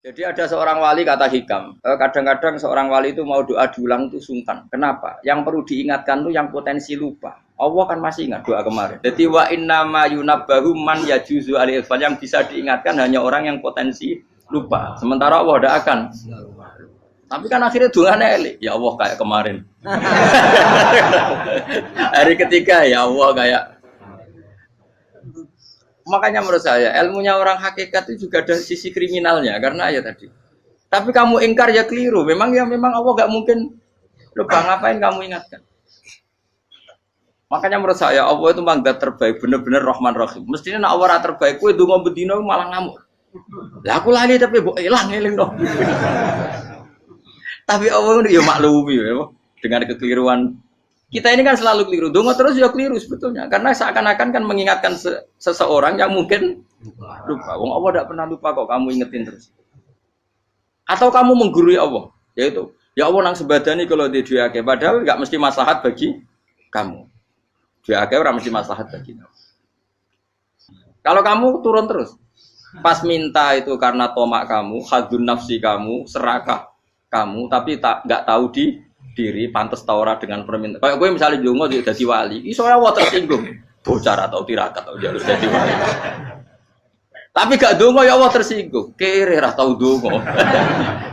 Jadi ada seorang wali kata Hikam, kadang-kadang seorang wali itu mau doa diulang itu sungkan. Kenapa? Yang perlu diingatkan itu yang potensi lupa. Allah kan masih ingat doa kemarin. Jadi wa inna ma yunabbahu man yajuzu al-ighfal, yang bisa diingatkan hanya orang yang potensi lupa. Sementara Allah tidak akan. Tapi kan akhirnya doanya elik. Ya Allah kayak kemarin. Hari ketiga ya Allah kayak. Makanya menurut saya ilmunya orang hakikat itu juga ada sisi kriminalnya karena ya tadi. Tapi kamu ingkar ya keliru. Memang Allah gak mungkin lupa, ngapain kamu ingatkan. Makanya menurut saya Allah itu manggat terbaik, bener-bener Rahman Rahim. Mestinya nak Allah terbaik, kue dungo bedino malah ngamuk. Lah aku lali tapi mbok eling dong. Tapi Allah itu ya maklumi ya, dengan kekeliruan. Kita ini kan selalu keliru, dongo terus ya keliru sebetulnya, karena seakan-akan kan mengingatkan seseorang yang mungkin lupa. Wong Allah tidak pernah lupa kok, kamu ingetin terus. Atau kamu menggurui Allah, yaitu ya Allah nang sebadani kalau di diake, padahal nggak mesti maslahat bagi kamu. Diake orang mesti maslahat bagi kamu. Kalau kamu turun terus, pas minta itu karena tomak kamu, hadun nafsi kamu, serakah kamu, tapi nggak tahu diri pantas taura dengan permintaan. Kayak gue misalnya jongo jadi wali, iso Allah tersinggung. Bocah atau tirakat atau jalur jadi wali. Tapi gak dongo ya Allah tersinggung. Kere ra tau dongo.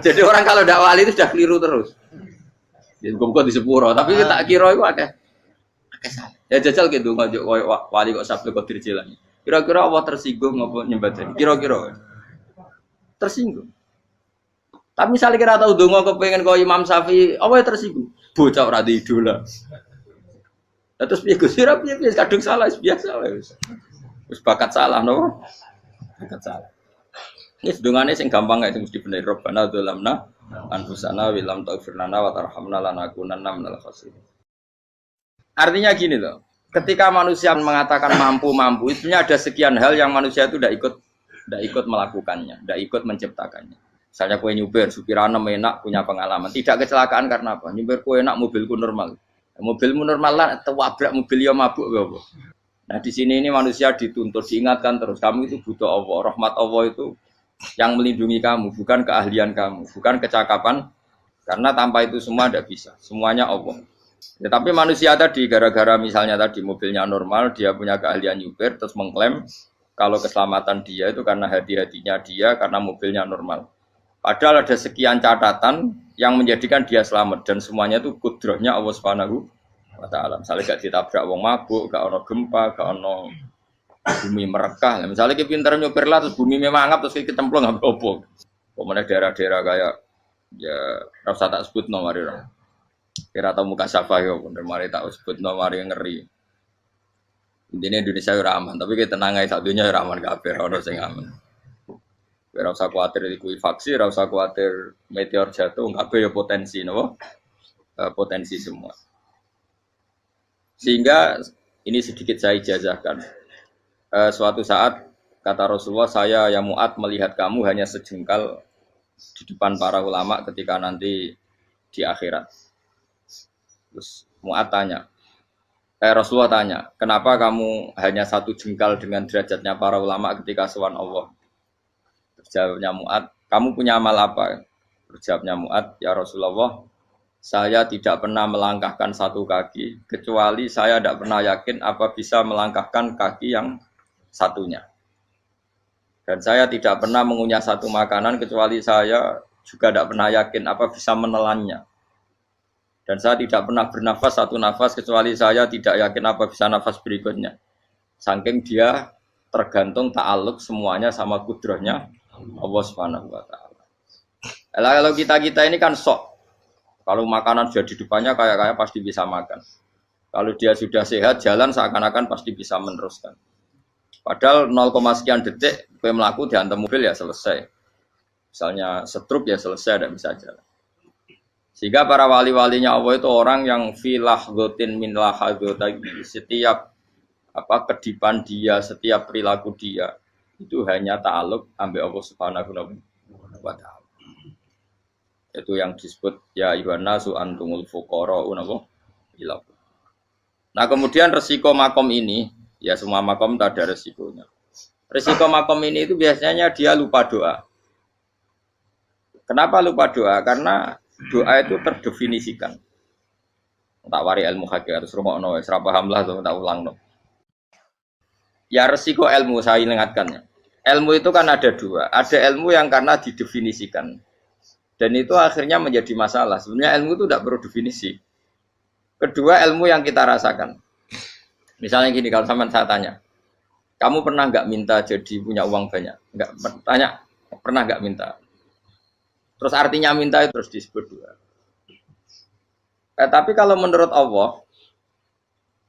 Jadi orang kalau ndak wali itu sudah keliru terus. Ya gue di sepuro, tapi tak kira itu akeh salah. Ya jajal ke dongo wali kok sampai kok dirjilan. Kira-kira Allah tersinggung ngopo nyembah. Kira-kira tersinggung. Tapi misalnya kira tahu dongo kepengen kau Imam Syafi'i, apa ya tersinggung? Bocah ora di idola. Terus piye Gus? Piye kadung salah biasa wis. Wis bakat salah no. Bakat salah. Ini dongane sing gampang gak mesti bener. Rabbana dzalamna anfusana wa lam taghfir lana wa tarhamna lanakunanna minal khasirin. Artinya gini loh. Ketika manusia mengatakan mampu, itu ada sekian hal yang manusia itu tidak ikut melakukannya, tidak ikut menciptakannya. Misalnya kue nyupir, supirana enak, punya pengalaman. Tidak kecelakaan karena apa? Nyupir kue enak, mobilku normal. Mobilmu normal lah, terwabrak mobil yang mabuk. Apa? Nah di sini ini manusia dituntut, diingatkan terus. Kamu itu butuh Allah. Rahmat Allah itu yang melindungi kamu, bukan keahlian kamu, bukan kecakapan. Karena tanpa itu semua tidak bisa. Semuanya Allah. Ya, tapi manusia tadi, gara-gara misalnya tadi mobilnya normal, dia punya keahlian nyupir, terus mengklaim kalau keselamatan dia itu karena hati-hatinya dia, karena mobilnya normal. Padahal ada sekian catatan yang menjadikan dia selamat dan semuanya itu kudrahnya Allah Subhanahu wa taala. Misalnya gak ditabrak wong mabuk, gak ono gempa, gak ono bumi merekah. Misalnya kita pintar nyopir lah terus bumi memangap terus kita templung nggak apa-apa. Pokoknya daerah-daerah kayak ya rasa tak sebut nomor itu. Kira tahu muka siapa ya, bener mari tak sebut nomor yang ngeri. Intinya Indonesia ora aman, tapi kita tenang aja satunya ora aman kabeh, ora sing aman. Ora usah kuwatir likuifaksi, ora usah kuwatir meteor jatuh, kabeh ya potensi napa? Potensi semua. Sehingga ini sedikit saya ijazahkan. Suatu saat kata Rasulullah, saya ya Mu'ad melihat kamu hanya sejengkal di depan para ulama ketika nanti di akhirat. Terus Mu'ad tanya, Rasulullah tanya, kenapa kamu hanya satu jengkal dengan derajatnya para ulama ketika sowan Allah? Jawabnya Mu'ad, kamu punya amal apa? Jawabnya Mu'ad, ya Rasulullah, saya tidak pernah melangkahkan satu kaki, kecuali saya tidak pernah yakin apa bisa melangkahkan kaki yang satunya. Dan saya tidak pernah mengunyah satu makanan, kecuali saya juga tidak pernah yakin apa bisa menelannya. Dan saya tidak pernah bernafas satu nafas, kecuali saya tidak yakin apa bisa nafas berikutnya. Saking dia tergantung ta'aluk semuanya sama kudrahnya Allah Subhanahu wa taala. Kalau kita ini kan sok. Kalau makanan sudah di depannya kayak pasti bisa makan. Kalau dia sudah sehat jalan seakan-akan pasti bisa meneruskan. Padahal 0, sekian detik gue melaku dihantam mobil ya selesai. Misalnya stroke ya selesai dan bisa jalan. Sehingga para wali-walinya Allah itu orang yang filah gotin min lahadotagi, setiap kedipan dia, setiap perilaku dia itu hanya ta'aluk ambil Allah Subhanahu wa taala. Itu yang disebut ya ayyuhan nasu antumul fuqara'u ila. Nah, kemudian resiko makom ini, ya semua makom ada resikonya. Resiko makom ini itu biasanya dia lupa doa. Kenapa lupa doa? Karena doa itu terdefinisikan. Tak wari ilmu hakikat terus rungokno wis ra paham lah tak ulangno. Ya resiko ilmu saya ingatkannya. Ilmu itu kan ada dua. Ada ilmu yang karena didefinisikan. Dan itu akhirnya menjadi masalah. Sebenarnya ilmu itu tidak perlu definisi. Kedua ilmu yang kita rasakan. Misalnya gini, kalau sama saya tanya, kamu pernah nggak minta jadi punya uang banyak? Nggak tanya, pernah nggak minta? Terus artinya minta itu terus disebut dua. Tapi kalau menurut Allah,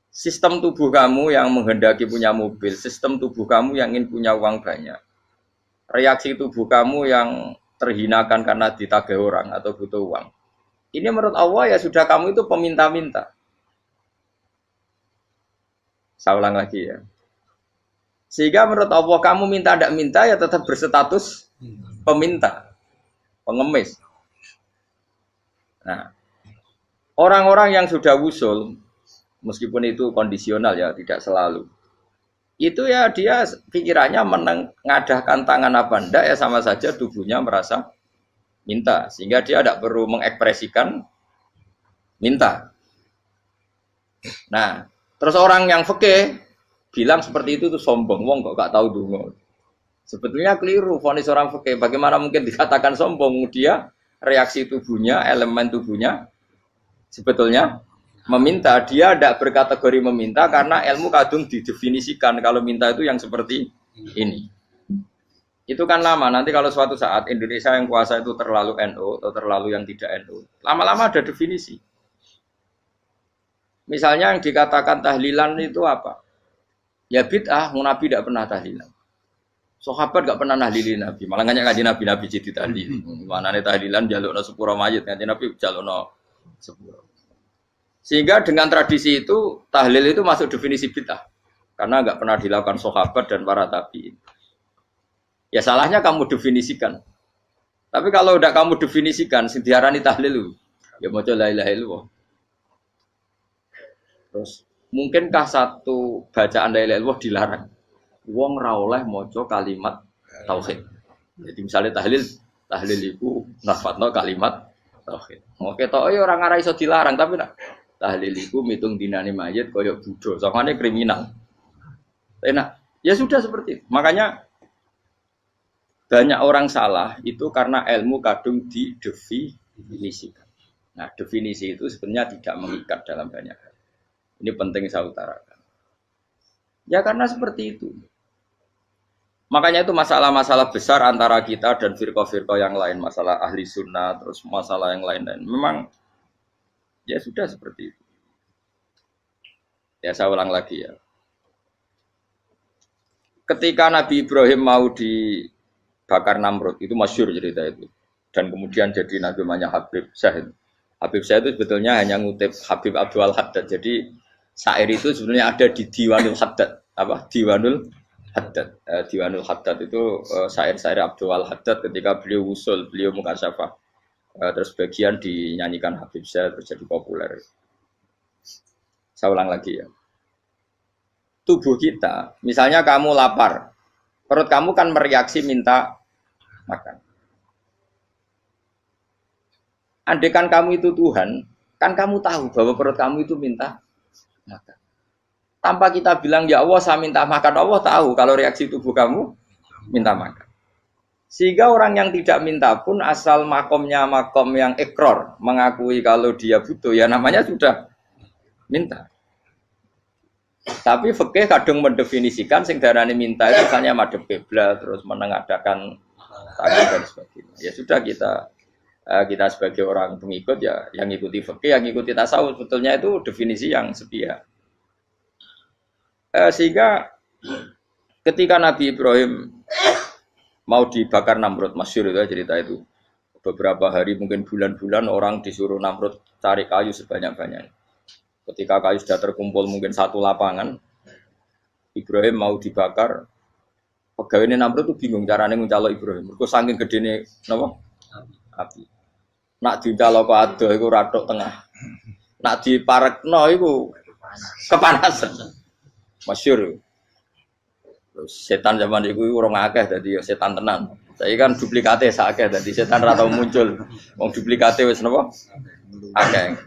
sistem tubuh kamu yang menghendaki punya mobil, sistem tubuh kamu yang ingin punya uang banyak, reaksi tubuh kamu yang terhinakan karena ditagih orang atau butuh uang, ini menurut Allah ya sudah kamu itu peminta-minta. Saya ulang lagi ya. Sehingga menurut Allah kamu minta tidak minta ya tetap berstatus peminta, pengemis. Nah, orang-orang yang sudah wusul, meskipun itu kondisional ya, tidak selalu. Itu ya dia pikirannya mengadahkan tangan apa enggak ya sama saja tubuhnya merasa minta. Sehingga dia tidak perlu mengekspresikan minta. Nah, terus orang yang fikih bilang seperti itu tuh sombong. Wong kok gak tahu dungo. Sebetulnya keliru vonis orang fikih. Bagaimana mungkin dikatakan sombong? Dia reaksi tubuhnya, elemen tubuhnya sebetulnya meminta. Dia tidak berkategori meminta karena ilmu kadung didefinisikan kalau minta itu yang seperti ini. Itu kan lama. Nanti kalau suatu saat Indonesia yang kuasa itu terlalu NU atau terlalu yang tidak NU, lama-lama ada definisi. Misalnya yang dikatakan tahlilan itu apa? Ya bid'ah, Nabi tidak pernah tahlilan. Sahabat gak pernah nahlilin Nabi, malah nggak ngaji Nabi jadi tahlil. Mana nih tahlilan jalukno sepuro mayit, ngaji Nabi jalukno sepuro. Sehingga dengan tradisi itu tahlil itu masuk definisi bid'ah karena nggak pernah dilakukan sahabat dan para tabi'in. Ya salahnya kamu definisikan. Tapi kalau udah kamu definisikan, diarani tahlil, ya mau la ilaha illallah. Terus mungkinkah satu bacaan la ilaha illallah dilarang? Wong ra oleh maca kalimat tauhid. Jadi misalnya tahlil iku nafadno kalimat tauhid. Mau ketok ya orang ora iso dilarang tapi nak tahlil iku mitung dinane mayit koyo Buddha, sangane kriminal. Enak. Ya sudah seperti itu. Makanya banyak orang salah itu karena ilmu kadung didefinisikan. Nah, definisi itu sebenarnya tidak mengikat dalam banyak hal. Ini penting saya utarakan. Ya karena seperti itu. Makanya itu masalah-masalah besar antara kita dan firqah-firqah yang lain, masalah ahli sunnah, terus masalah yang lain-lain. Memang ya sudah seperti itu. Ya saya ulang lagi ya. Ketika Nabi Ibrahim mau dibakar Namrud, itu masyhur cerita itu. Dan kemudian jadi Nabi namanya Habib Syahid. Habib Syahid itu sebetulnya hanya ngutip Habib Abdul Haddad. Jadi syair itu sebenarnya ada di Diwanul Haddad. Apa? Diwanul Haddad. Diwanul Haddad itu syair-syair Abdul Haddad ketika beliau usul, beliau mukasyafah. Terus bagian dinyanyikan Habib Syahid terus jadi populer. Saya ulang lagi ya. Tubuh kita, misalnya kamu lapar, perut kamu kan mereaksi minta makan. Andaikan kamu itu Tuhan, kan kamu tahu bahwa perut kamu itu minta makan. Tanpa kita bilang, ya Allah saya minta makan, Allah tahu kalau reaksi tubuh kamu minta makan. Sehingga orang yang tidak minta pun asal makomnya makom yang ikror, mengakui kalau dia butuh, ya namanya sudah minta. Tapi fikih kadang mendefinisikan sing darane minta itu misalnya madhep kiblat terus menengadakan tangan dan sebagainya. Ya sudah kita sebagai orang pengikut ya yang ikuti fikih, yang ikuti tasawuf sebetulnya itu definisi yang sepihak. Sehingga ketika Nabi Ibrahim mau dibakar Namrud, masyhur itu cerita itu. Beberapa hari mungkin bulan-bulan orang disuruh Namrud cari kayu sebanyak-banyaknya. Ketika kayu sudah terkumpul mungkin satu lapangan, Ibrahim mau dibakar. Pegawai ini Namrud itu bingung caranya mencalok Ibrahim. Mergo saking gedene napa? Api. Nak dicalok kok adoh iku ratok tengah. Nak diparekno iku kepanasan. Masyhur. Terus setan zaman itu orang akeh dadi ya setan tenan. Saya kan duplikate sakit tadi setan ra tau muncul. Wong duplikate wis napa? Akeh.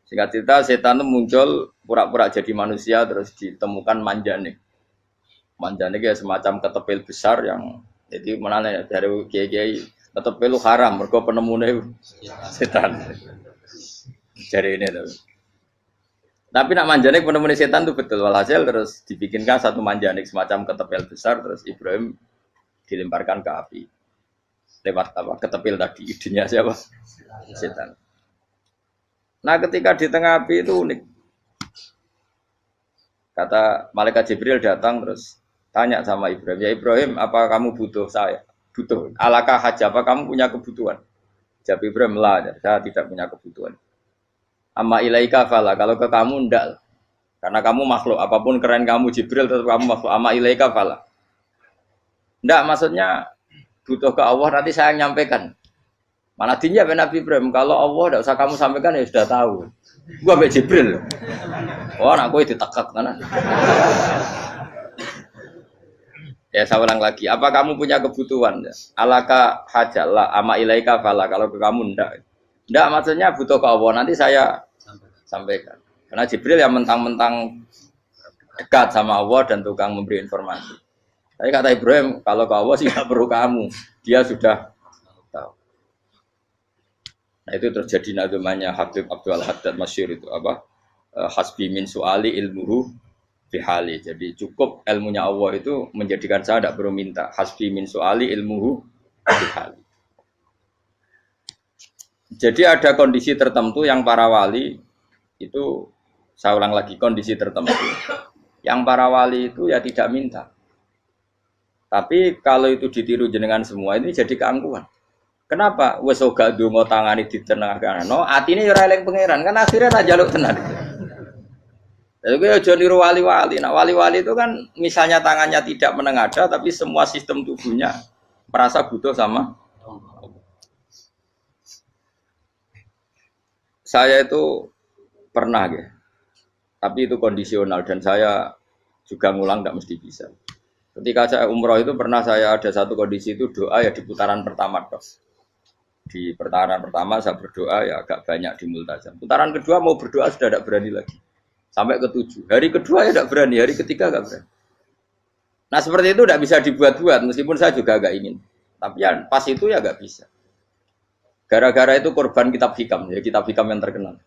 Singkat cerita setan itu muncul pura-pura jadi manusia terus ditemukan manjane. Manjane ya semacam ketepil besar yang jadi menane dari kiai-kiai ketepil lu haram mergo penemune setan. Jari ini tuh. Tapi nak manjanik penemune setan itu betul walhasil terus dibikinkan satu manjanik semacam ketepil besar terus Ibrahim dilemparkan ke api lewat apa ketepil tadi idenya siapa setan. Nah ketika di tengah api itu unik, kata malaikat Jibril datang terus tanya sama Ibrahim, ya Ibrahim apa kamu butuh saya? Butuh alakah haja, apa kamu punya kebutuhan? Jawab Ibrahim lah, saya tidak punya kebutuhan. Amma ilaika fala, kalau ke kamu ndak, karena kamu makhluk apapun keren kamu Jibril tetap kamu makhluk. Amma ilaika fala. Ndak maksudnya butuh ke Allah nanti saya nyampaikan. Mana dinya Nabi Ibrahim kalau Allah tidak usah kamu sampaikan ya sudah tahu. Gua ambek Jibril. Oh anak gue ditekak kan. Ya saya ulang lagi. Apa kamu punya kebutuhan? Alaka hajalla ama ilaika fala kalau ke kamu ndak. Ndak maksudnya butuh ke Allah nanti saya sampaikan. Karena Jibril yang mentang-mentang dekat sama Allah dan tukang memberi informasi. Tapi kata Ibrahim, kalau ke Allah sih nggak perlu kamu, dia sudah tahu. Nah itu terjadi namanya Habib Abdul Haddad Masyhur itu apa? Hasbi min su'ali ilmuhu bihali. Jadi cukup ilmunya Allah itu menjadikan saya tidak perlu minta. Hasbi min su'ali ilmuhu bihali. Jadi ada kondisi tertentu yang para wali itu, saya ulang lagi, kondisi tertentu yang para wali itu ya tidak minta. Tapi kalau itu ditiru jenengan semua ini jadi keangkuhan. Kenapa? Wes ora ndonga tangane ditenangkan. No, atine ya ora eling pangeran, kan akhirnya ra njaluk tenan. Lha kuwi aja niru wali-wali. Nah, wali-wali itu kan misalnya tangannya tidak menengadah tapi semua sistem tubuhnya merasa butuh sama. Saya itu pernah ya. Tapi itu kondisional dan saya juga ngulang tidak mesti bisa. Ketika saya umroh itu pernah saya ada satu kondisi itu doa ya di putaran pertama toh. Di putaran pertama saya berdoa ya agak banyak di multazam. Putaran kedua mau berdoa sudah tidak berani lagi. Sampai ke-7. Hari kedua ya tidak berani, hari ketiga enggak berani. Nah seperti itu tidak bisa dibuat-buat meskipun saya juga agak ingin. Tapi ya pas itu ya enggak bisa. Gara-gara itu korban kitab hikam, ya kitab hikam yang terkenal.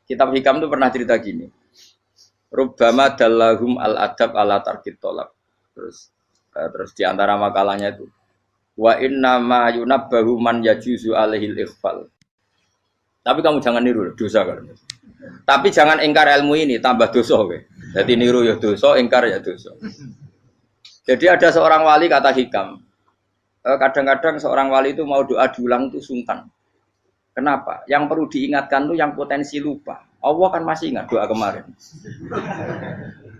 Kitab hikam itu pernah cerita gini. Rubbama dallahum al-adab ala tarkit tolak. Terus di antara makalahnya itu wa inna ma yunabbahu man yajuzu alaihil ikhfal. Tapi kamu jangan niru dosa kan. Tapi jangan ingkar ilmu ini tambah dosa kowe. Jadi niru ya dosa, ingkar ya dosa. Jadi ada seorang wali kata hikam. Kadang-kadang seorang wali itu mau doa diulang itu sungkan. Kenapa? Yang perlu diingatkan tuh yang potensi lupa. Allah kan masih ingat doa kemarin.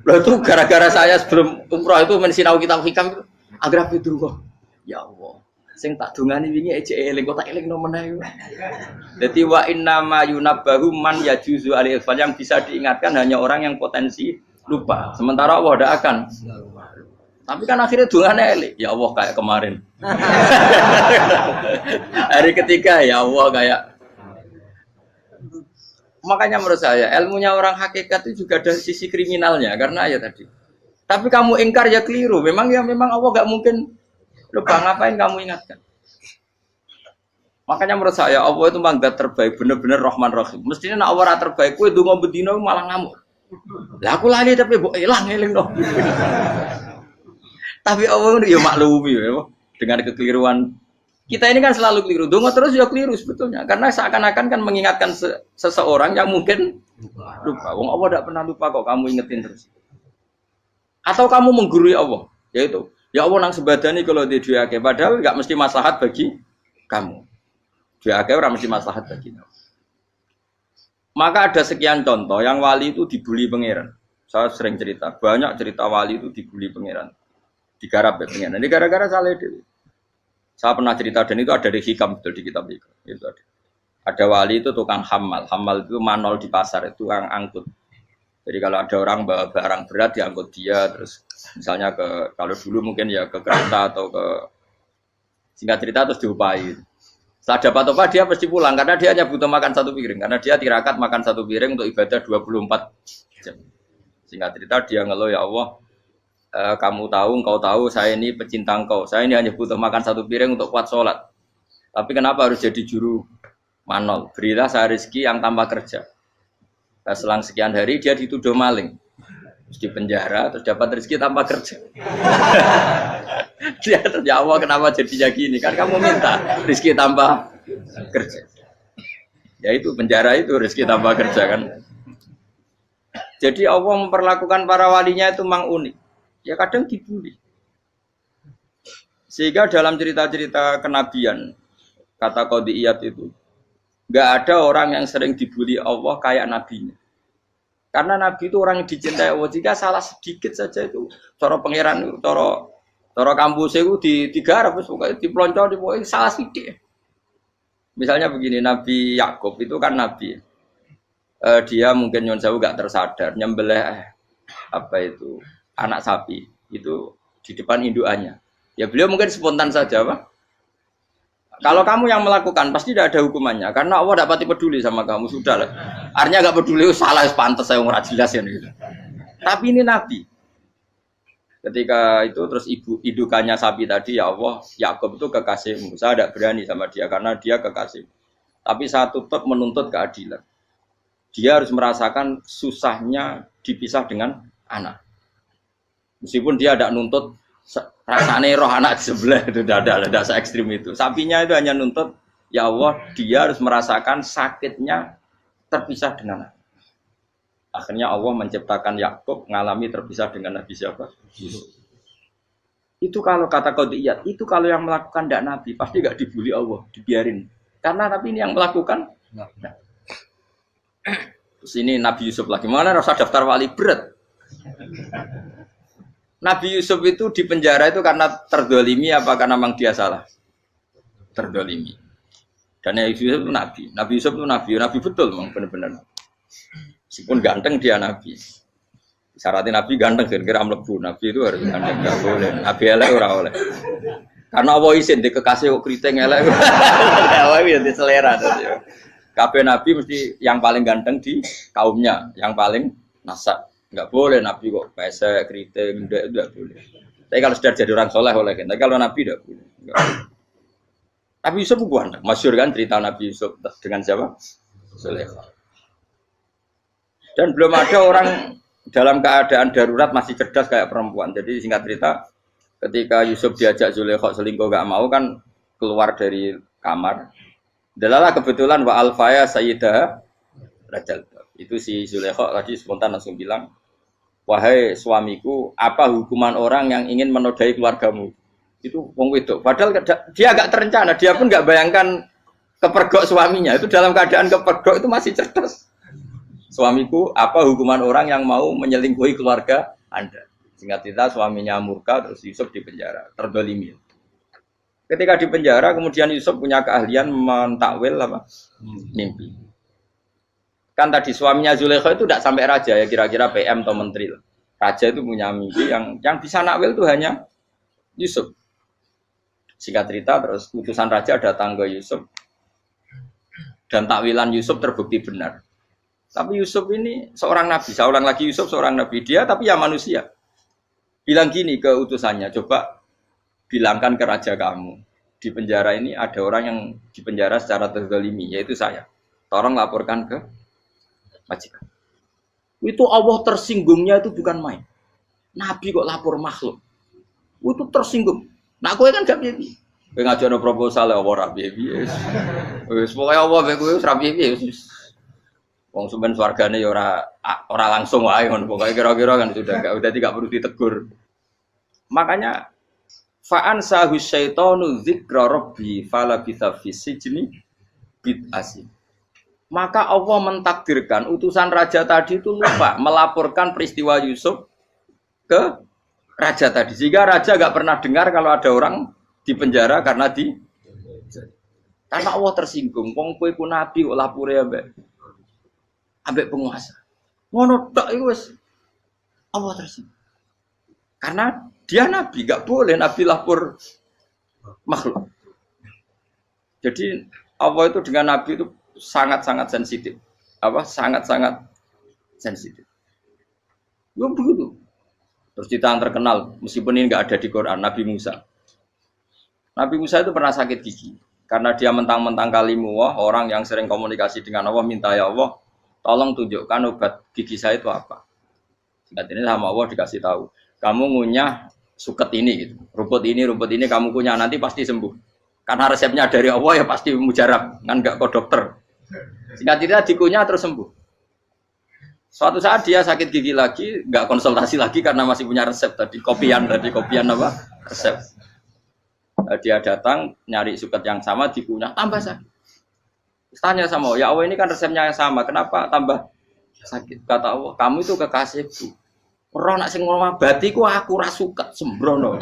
Loh itu gara-gara saya sebelum umroh itu mensinau kitab hikam itu agar itu kok. Ya Allah, sing tak dungani wingi ejek eling kok tak eling nomen ae. Dadi wa inna ma yunabbahu man yajuzu alil fal yang bisa diingatkan hanya orang yang potensi lupa. Sementara Allah tidak akan. Tapi kan akhirnya dungane eling. Ya Allah kayak kemarin. Hari ketiga ya Allah kayak. Makanya menurut saya ilmunya orang hakikat itu juga ada sisi kriminalnya karena ya tadi. Tapi kamu ingkar ya keliru. Memang Allah gak mungkin lupa, ngapain kamu ingatkan. Makanya menurut saya Allah itu mangga terbaik bener-bener Rahman Rahim. Mestinya nak Allah terbaik kowe ndonga bedino malah ngamuk. Lah aku lali tapi mbok ilang eling dong. Tapi Allah itu ya maklumi ya dengan kekeliruan. Kita ini kan selalu keliru, dongo terus ya keliru sebetulnya, karena seakan-akan kan mengingatkan seseorang yang mungkin lupa. Wong Allah tidak pernah lupa kok, kamu ingetin terus. Atau kamu menggurui Allah, yaitu ya Allah nang sebadani kalau di duake, padahal nggak mesti maslahat bagi kamu. Duake orang mesti maslahat bagi kamu. Maka ada sekian contoh yang wali itu dibully pangeran. Saya sering cerita, banyak cerita wali itu dibully pangeran, digarap ya pangeran. Ini gara-gara salah itu. Saya pernah cerita dan itu ada di hikam betul di kitab hikam. Itu ada. Ada wali itu tukang hamal. Hamal itu manol di pasar, itu tukang angkut. Jadi kalau ada orang bawa barang berat diangkut dia, terus misalnya kalau dulu mungkin ya ke kereta atau ke Singkat cerita terus diupahi. Setelah dapat apa dia pasti pulang karena dia hanya butuh makan satu piring karena dia tirakat makan satu piring untuk ibadah 24 jam. Singkat cerita dia ngeluh ya Allah, kamu tahu, engkau tahu saya ini pecinta engkau. Saya ini hanya butuh makan satu piring untuk kuat sholat. Tapi kenapa harus jadi juru manol? Berilah saya rezeki yang tanpa kerja. Nah, selang sekian hari dia dituduh maling. Terus di penjara, terus dapat rezeki tanpa kerja. Dia ya Allah kenapa jadinya gini? Kan kamu minta rezeki tanpa kerja. Ya itu penjara itu rezeki tanpa kerja kan. Jadi Allah memperlakukan para walinya itu memang unik. Ya kadang dibully. Sehingga dalam cerita-cerita kenabian, kata Qadiyat itu, nggak ada orang yang sering dibully Allah kayak nabinya. Karena nabi itu orang yang dicintai Allah. Jika salah sedikit saja itu, cara pangeran, cara kampus itu digarap, pokoknya dipelonco, pokoknya salah sedikit. Misalnya begini, Nabi Yakub itu kan nabi. Dia mungkin nyon jauh nggak tersadar nyembelih anak sapi itu di depan indukannya. Ya beliau mungkin spontan saja, Pak. Kalau kamu yang melakukan pasti tidak ada hukumannya karena Allah tidak pati peduli sama kamu, sudah lah. Artinya nggak peduli, salah pantas saya ngurah jelas ya gitu. Tapi ini nabi. Ketika itu terus indukannya sapi tadi, ya Allah, Yakub itu kekasihmu. Saya tidak berani sama dia karena dia kekasih. Tapi saya tetap menuntut keadilan. Dia harus merasakan susahnya dipisah dengan anak. Meskipun dia tidak nuntut rasanya roh anak di sebelah itu tidak se ekstrim itu. Sapinya itu hanya nuntut, ya Allah, dia harus merasakan sakitnya terpisah dengan anak. Akhirnya Allah menciptakan Yakub ngalami terpisah dengan Nabi siapa? Itu kalau kata Qadiyat, itu kalau yang melakukan tidak Nabi pasti nggak dibully Allah, dibiarin. Karena tapi ini yang melakukan. Nah. Terus ini Nabi Yusuf lagi mana rasa daftar wali berat. Nabi Yusuf itu di penjara itu karena terdolimi apa karena memang dia salah? Terdolimi. Dan Nabi Yusuf itu Nabi. Nabi Yusuf itu Nabi betul memang benar-benar. Meskipun ganteng dia Nabi. Syaratnya Nabi ganteng kira-kira mlebu. Nabi itu harus ganteng, enggak boleh. Nabi elek ora oleh. Karena Allah izin di kekasih kok kriting elek. Allah ya di selera. Kabeh Nabi mesti yang paling ganteng di kaumnya, yang paling nasab. Enggak boleh Nabi kok pesek, kriting, enggak boleh. Tapi kalau sudah jadi orang soleh oleh kan. Tapi kalau Nabi enggak boleh. Nabi Yusuf bukan, masyhur kan cerita Nabi Yusuf dengan siapa? Zulaikha. Dan belum ada orang dalam keadaan darurat masih cerdas kayak perempuan. Jadi singkat cerita, ketika Yusuf diajak Zulaikha selingkuh enggak mau kan keluar dari kamar. Dalalah kebetulan wa alfaya sayyidah rajal. Itu si Zulaikha tadi spontan langsung bilang, wahai suamiku, apa hukuman orang yang ingin menodai keluargamu? Itu wong wedok. Padahal dia agak terencana, dia pun nggak bayangkan kepergok suaminya. Itu dalam keadaan kepergok itu masih cerdas. Suamiku, apa hukuman orang yang mau menyelingkuhi keluarga Anda? Singkat cerita suaminya murka, terus Yusuf di penjara, terdolimi. Ketika di penjara, kemudian Yusuf punya keahlian mentakwil mimpi. Kan tadi suaminya Zulaikha itu tidak sampai raja ya, kira-kira PM atau menteri. Raja itu punya mimpi yang bisa nakwil itu hanya Yusuf. Singkat cerita terus utusan raja datang ke Yusuf dan takwilan Yusuf terbukti benar. Tapi Yusuf ini seorang nabi, seorang lagi Yusuf seorang nabi dia tapi ya manusia. Bilang gini ke utusannya, coba bilangkan ke raja kamu di penjara ini ada orang yang di penjara secara terzalimi yaitu saya. Tolong laporkan ke majikan. Itu Allah tersinggungnya itu bukan main. Nabi kok lapor makhluk. Itu tersinggung. Nah, kowe kan gak piye. Kowe ngajono proposal ya ora piye. Wis pokoke Allah kowe wis ra piye. Wong sampean swargane ya ora langsung wae ngono. Pokoke kira-kira kan sudah enggak perlu ditegur. Makanya fa'an sahu syaitanu dzikra rabbi fala bisa fi sijni bid'asi. Maka Allah mentakdirkan utusan raja tadi itu lupa melaporkan peristiwa Yusuf ke raja tadi. Sehingga raja gak pernah dengar kalau ada orang di penjara karena Allah tersinggung. Wong kowe ku nabi kok lapore ambek penguasa. Ngono tok iku wis Allah tersinggung. Karena dia nabi, gak boleh nabi lapor makhluk. Jadi Allah itu dengan Nabi itu sangat-sangat sensitif. Sangat-sangat sensitif. Ya begitu. Terus cerita yang terkenal, meskipun ini nggak ada di Quran, Nabi Musa. Nabi Musa itu pernah sakit gigi. Karena dia mentang-mentang kalimullah, orang yang sering komunikasi dengan Allah, minta ya Allah, tolong tunjukkan obat gigi saya itu apa. Singkat ini sama Allah dikasih tahu, kamu ngunyah suket ini, gitu. rumput ini kamu kunyah, nanti pasti sembuh. Karena resepnya dari Allah ya pasti mujarab, kan nggak ke dokter. Singkat cerita dikunyah terus sembuh. Suatu saat dia sakit gigi lagi, nggak konsultasi lagi karena masih punya resep tadi, kopian apa? Resep. Dia datang nyari suket yang sama dikunyah tambah sakit. Tanya sama Allah, ya Allah ini kan resepnya yang sama, kenapa tambah sakit? Kata Allah, kamu itu kekasihku. Ora nak sing ngobati ku aku ra suket sembrono.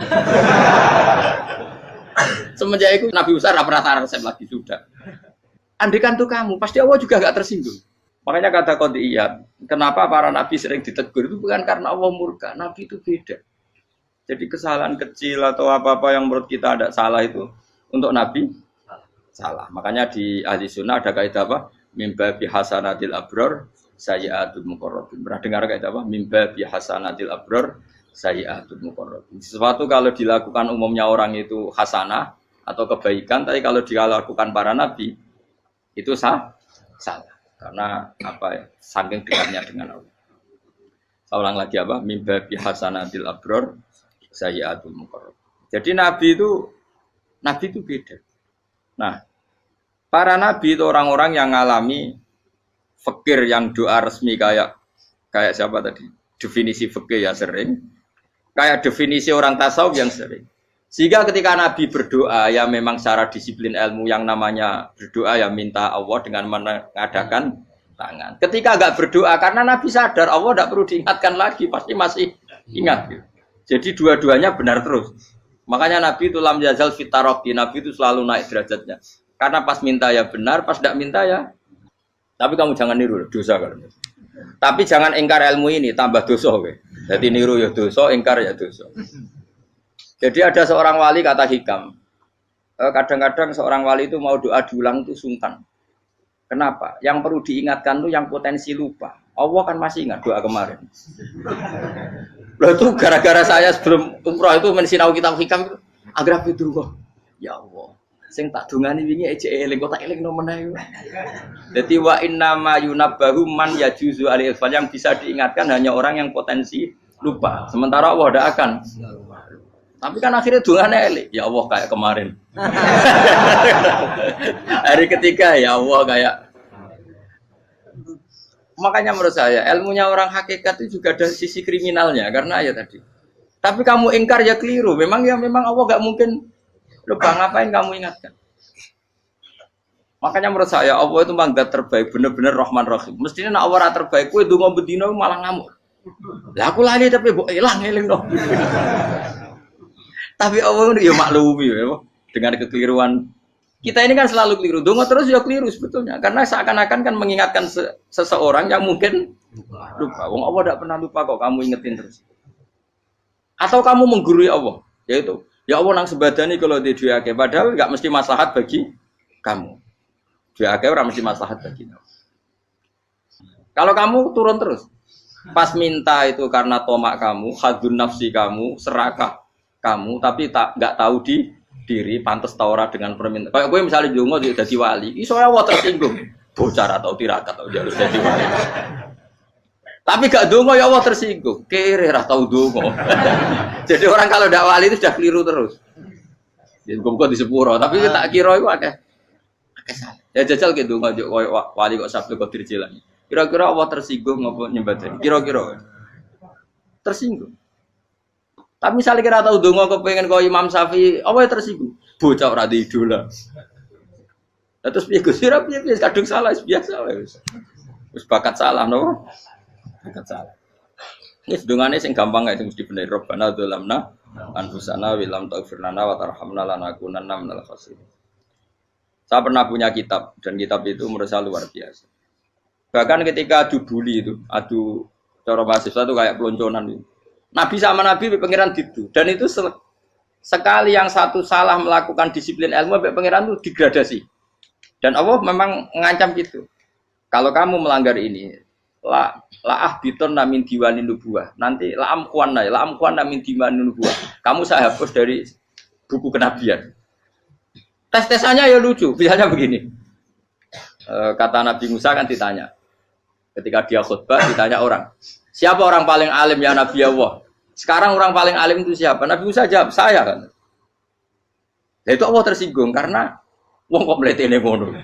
Semenjak itu Nabi Musa ora pernah resep lagi sudah. Andikan tuh kamu, pasti Allah juga enggak tersinggung. Makanya kata qadiyat, kenapa para nabi sering ditegur itu bukan karena Allah murka, nabi itu beda. Jadi kesalahan kecil atau apa-apa yang menurut kita ada salah itu untuk nabi salah. Makanya di ahli sunnah ada kaidah apa? Mimba bihasanatil abror sayyi'atul muqarrabin. Pernah dengar kaidah apa? Mimba bihasanatil abror sayyi'atul muqarrabin. Sesuatu kalau dilakukan umumnya orang itu hasanah atau kebaikan, tapi kalau dilakukan para nabi itu salah. Karena apa ya? Saking dekatnya dengan Allah. Saya ulang lagi apa? Mimba bihasanatil abror sayyi'atul muqarrabin. Jadi nabi itu beda. Nah, para nabi itu orang-orang yang mengalami fikir yang doa resmi kayak siapa tadi? Definisi fikir ya sering. Kayak definisi orang tasawuf yang sering. Sehingga ketika nabi berdoa ya memang secara disiplin ilmu yang namanya berdoa ya minta Allah dengan mengadakan tangan. Ketika enggak berdoa karena nabi sadar Allah tidak perlu diingatkan lagi, pasti masih ingat gitu. Jadi dua-duanya benar terus. Makanya Nabi itu lam yazal fitaroki, Nabi itu selalu naik derajatnya. Karena pas minta ya benar, pas tidak minta ya. Tapi kamu jangan niru dosa kan. Tapi jangan ingkar ilmu ini, tambah dosa. Jadi niru ya dosa, ingkar ya dosa. Jadi ada seorang wali kata hikam. Kadang-kadang seorang wali itu mau doa diulang itu sungkan. Kenapa? Yang perlu diingatkan itu yang potensi lupa. Allah kan masih ingat doa kemarin. Loh itu gara-gara saya sebelum umroh itu mensinau kitab hikam itu agar itu ya Allah sing tak dungani wingi ejek eling kok tak eling no meneh. Dadi wa inna ma yunabbahu man yajuzu alil fal, yang bisa diingatkan hanya orang yang potensi lupa. Sementara Allah tidak akan. Tapi kan akhirnya dungane eling. Ya Allah kayak kemarin. Hari ketiga ya Allah kayak. Makanya menurut saya ilmunya orang hakikat itu juga ada sisi kriminalnya karena ya tadi. Tapi kamu ingkar ya keliru. Memang Allah enggak mungkin lupa, ngapain kamu ingatkan. Makanya menurut saya Allah itu memang zat terbaik, benar-benar Rahman Rahim. Mestinya nak Allah terbaik kowe ndonga bedino malah ngamuk. Lah aku lali tapi mbok ilang eling dong. Tapi Allah ya maklumi ya dengan kekeliruan. Kita ini kan selalu keliru, dongo terus ya keliru sebetulnya, karena seakan-akan kan mengingatkan seseorang yang mungkin lupa. Wong Allah tidak pernah lupa kok, kamu ingetin terus. Atau kamu menggurui Allah, yaitu ya Allah nang sebadani kalau di duake, padahal nggak mesti maslahat bagi kamu. Duake orang mesti maslahat bagi kamu. Kalau kamu turun terus, pas minta itu karena tomak kamu, hadun nafsi kamu, serakah kamu, tapi nggak tahu diri pantas taura dengan permintaan. Kayak gue misalnya jongo jadi wali, iso Allah tersinggung. Bocor atau tirakat atau harus jadi wali. Tapi gak dongo ya Allah tersinggung. Kere ra tau dongo. Jadi orang kalau ndak wali itu sudah keliru terus. Jadi kok di sepuro, tapi tak kira itu akeh salah. Ya jajal ke dongo koyo wali kok sabtu kok dirjelan. Kira-kira Allah tersinggung ngopo nyembadani? Kira-kira tersinggung. Tapi misalnya kira tahu dongo kepengen kau Imam Syafi'i, apa yang tersinggung? Bocah ora di idola. Terus piye Gus? Piye kadung salah biasa wis. Wis bakat salah no. Bakat salah. Ini dongane sing gampang ae sing mesti bener. Rabbana dzalamna anfusana wa lam taghfir lana wa tarhamna lanakunanna minal khasirin. Saya pernah punya kitab dan kitab itu menurut saya luar biasa. Bahkan ketika adu bully itu, adu cara mahasiswa itu kayak pelonconan itu. Nabi sama Nabi pengiran gitu, dan itu Sekali yang satu salah melakukan disiplin ilmu, pangeran itu degradasi. Dan Allah memang mengancam gitu. Kalau kamu melanggar ini, la biton namin diwani nubuah. Nanti la amkuan namin diwani nubuah. Kamu saya hapus dari buku kenabian. Tes-tesannya ya lucu. Misalnya begini. Kata Nabi Musa kan ditanya. Ketika dia khutbah ditanya orang. Siapa orang paling alim ya Nabi Allah? Sekarang orang paling alim itu siapa? Nabi Musa jawab, saya kan. Ya itu Allah tersinggung karena wong kok mletene ngono.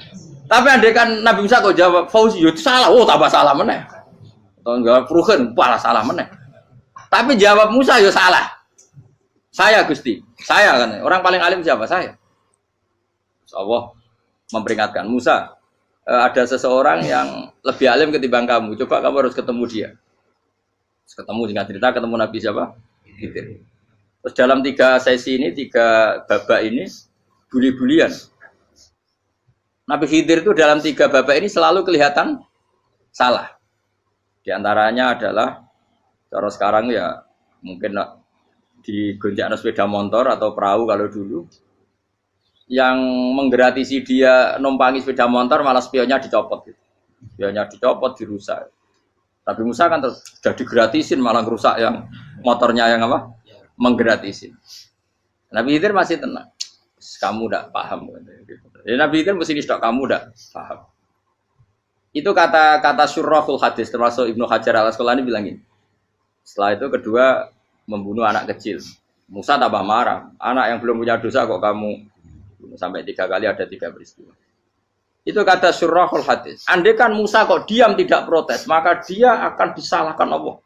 Tapi andai kan Nabi Musa kok jawab Fauzi, itu salah. Oh, tambah salah meneh. Atau enggak Ruhen, malah salah meneh. Tapi jawab Musa ya salah. Saya Gusti, saya kan. Orang paling alim siapa? Saya. Allah memperingatkan Musa, ada seseorang yang lebih alim ketimbang kamu. Coba kamu harus ketemu dia. Ketemu dengan cerita ketemu Nabi siapa? Khidir. Terus dalam 3 sesi ini, 3 babak ini buli-bulian. Nabi Khidir itu dalam 3 babak ini selalu kelihatan salah. Di antaranya adalah cara sekarang ya mungkin di gonjak sepeda motor atau perahu kalau dulu yang menggratisi dia numpangi sepeda motor malah spionnya dicopot gitu. Spionnya dicopot, dirusak. Tapi Musa kan sudah digratisin malah rusak yang motornya yang apa? Menggratisin. Nabi Khidir masih tenang. Kamu tidak paham. Jadi Nabi Khidir mesti distok kamu tidak paham. Itu kata syurrahul hadis termasuk Ibnu Hajar al-Asqalani bilangin. Setelah itu kedua membunuh anak kecil. Musa tambah marah. Anak yang belum punya dosa kok kamu bunuh. Sampai 3 kali ada 3 peristiwa. Itu kata syurrahul hadis. Andai kan Musa kok diam tidak protes, maka dia akan disalahkan Allah.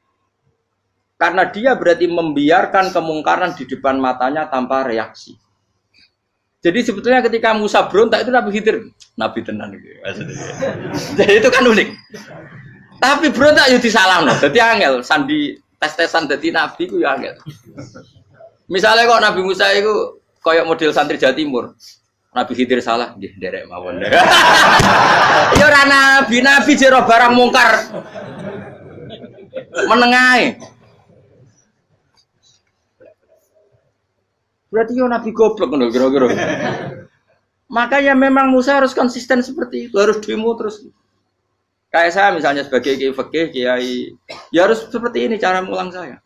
Karena dia berarti membiarkan kemungkaran di depan matanya tanpa reaksi. Jadi sebetulnya ketika Musa berontak itu Nabi Khidir, Nabi tenan gitu. Jadi itu kan unik. Tapi berontak yo disalahno. Dadi angel sandi tes-tesan dadi nabi ku yo angel. Misalnya kok Nabi Musa itu koyok model santri Jawa Timur. Nabi Khidir salah, nggih nderek mawon. Ya ora nabi jero barang mungkar. Menengae. Berarti yo nabi goblok ngono kira-kira. Makanya memang Musa harus konsisten seperti itu, harus demo terus. Kayak saya misalnya sebagai kiai fikih, kiai ya harus seperti ini cara mulang saya.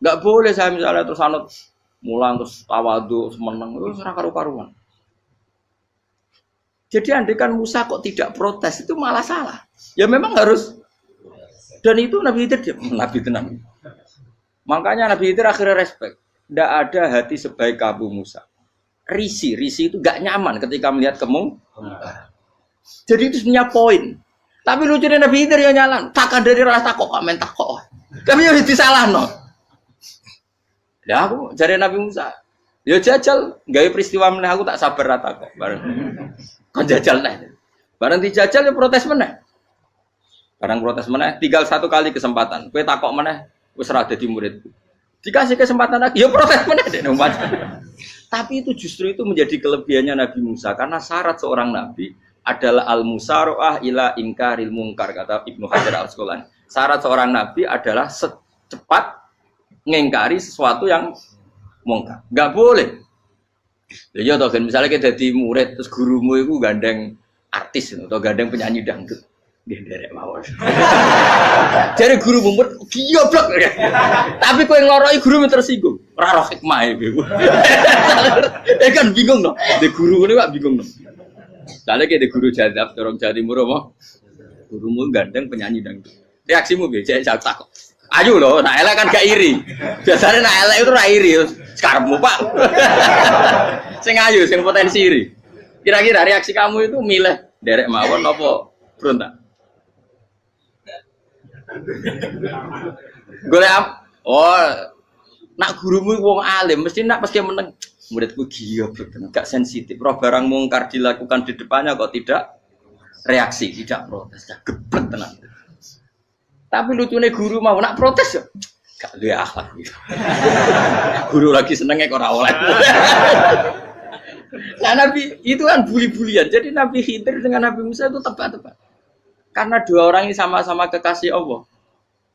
Enggak boleh saya misalnya terus anut mulang terus tawadhu semeneng terus ora karu-karuan. Jadi andai kan Musa kok tidak protes itu malah salah. Ya memang harus. Dan itu Nabi Khidir Nabi tenang. Makanya Nabi Khidir akhirnya respect. Tidak ada hati sebaik kamu Musa. Risi itu gak nyaman ketika melihat kemungkaran. Jadi itu sebenarnya poin. Tapi lucunya Nabi Khidir ya nyalan. Takkan dari rasa takok kok mentak kok. Tapi ya disalah no. Ya aku cari Nabi Musa. Ya jajal, gawe peristiwa meneh aku tak sabar rata kok. Bareng. Kan jajal neh. Bareng dijajal ya protes meneh. Bareng protes meneh, tinggal 1 kali kesempatan. Kowe takok meneh wis ora dadi muridku. Dikasih kesempatan lagi, ya protes meneh dek numpat. Tapi itu justru itu menjadi kelebihannya Nabi Musa karena syarat seorang nabi adalah al-musara'ah ila ingkaril munkar kata Ibnu Hajar al-Asqalani. Syarat seorang nabi adalah secepat ngingkari sesuatu yang mungkar. Enggak boleh. Ya toh kan misalnya kita jadi murid terus gurumu itu gandeng artis atau gandeng penyanyi dangdut. Nggih nderek mawon. Jare guru mumet goblok. Tapi kowe ngloroi guru tersinggung. Ora roh hikmah e. Kan bingung no. De guru ngene kok bingung no. Lha de guru jadab dorong Jawa Timur apa? Gurumu gandeng penyanyi dangdut. Reaksimu piye? Jek takok. Ayo loh, nak elek kan gak iri. Biasanya nak elek itu ra iri. Sekarangmu Pak. Sing ayu, sing potensi iri. Kira-kira reaksi kamu itu milih derek mawon apa berontak? Golek nak gurumu wong alim mesti nak pasti meneng. Muridku goblok tenan, gak sensitif. Roh barang mungkar dilakukan di depannya kok tidak reaksi, tidak protes, gak geblek tenan. Tapi lucunya guru mau nak protes ya, gak duwe akhlak. Guru lagi senengnya kok ora oleh. Nah Nabi itu kan buli-bulian. Jadi Nabi Khidir dengan Nabi Musa itu tepat-tepat. Karena 2 orang ini sama-sama kekasih Allah.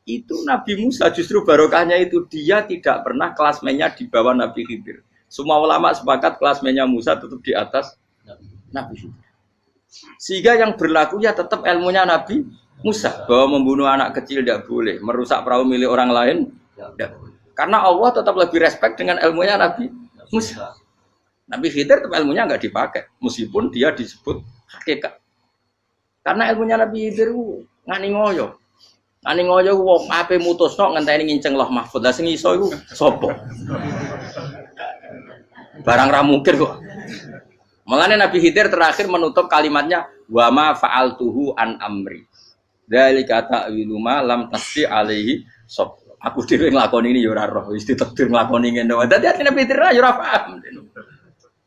Itu Nabi Musa justru barokahnya itu dia tidak pernah kelasmennya di bawah Nabi Khidir. Semua ulama sepakat klasmennya Musa tetap di atas Nabi Khidir. Sehingga yang berlaku ya tetap ilmunya Nabi Musa, bahwa membunuh anak kecil tidak boleh, merusak perahu milik orang lain tidak boleh. Karena Allah tetap lebih respect dengan ilmunya Nabi Musa. Nabi Khidir tetap ilmunya nggak dipakai, meskipun dia disebut hakikat. Karena ilmunya Nabi Khidir ngani ngoyo. Ngani ngoyo wong ape mutusno ngenteni nginceng Loh Mahfud. Lah sing iso iku sapa? Barang ra mungkin kok. Mulane Nabi Khidir terakhir menutup kalimatnya wa ma fa'altuhu an amri. Dzalika ta'wilu ma lam tasdi alaihi sab. Aku dhewe nglakoni ini ya ora roh, wis ditakdir nglakoni ngene wae. Dadi artine Nabi Khidir ya ora paham.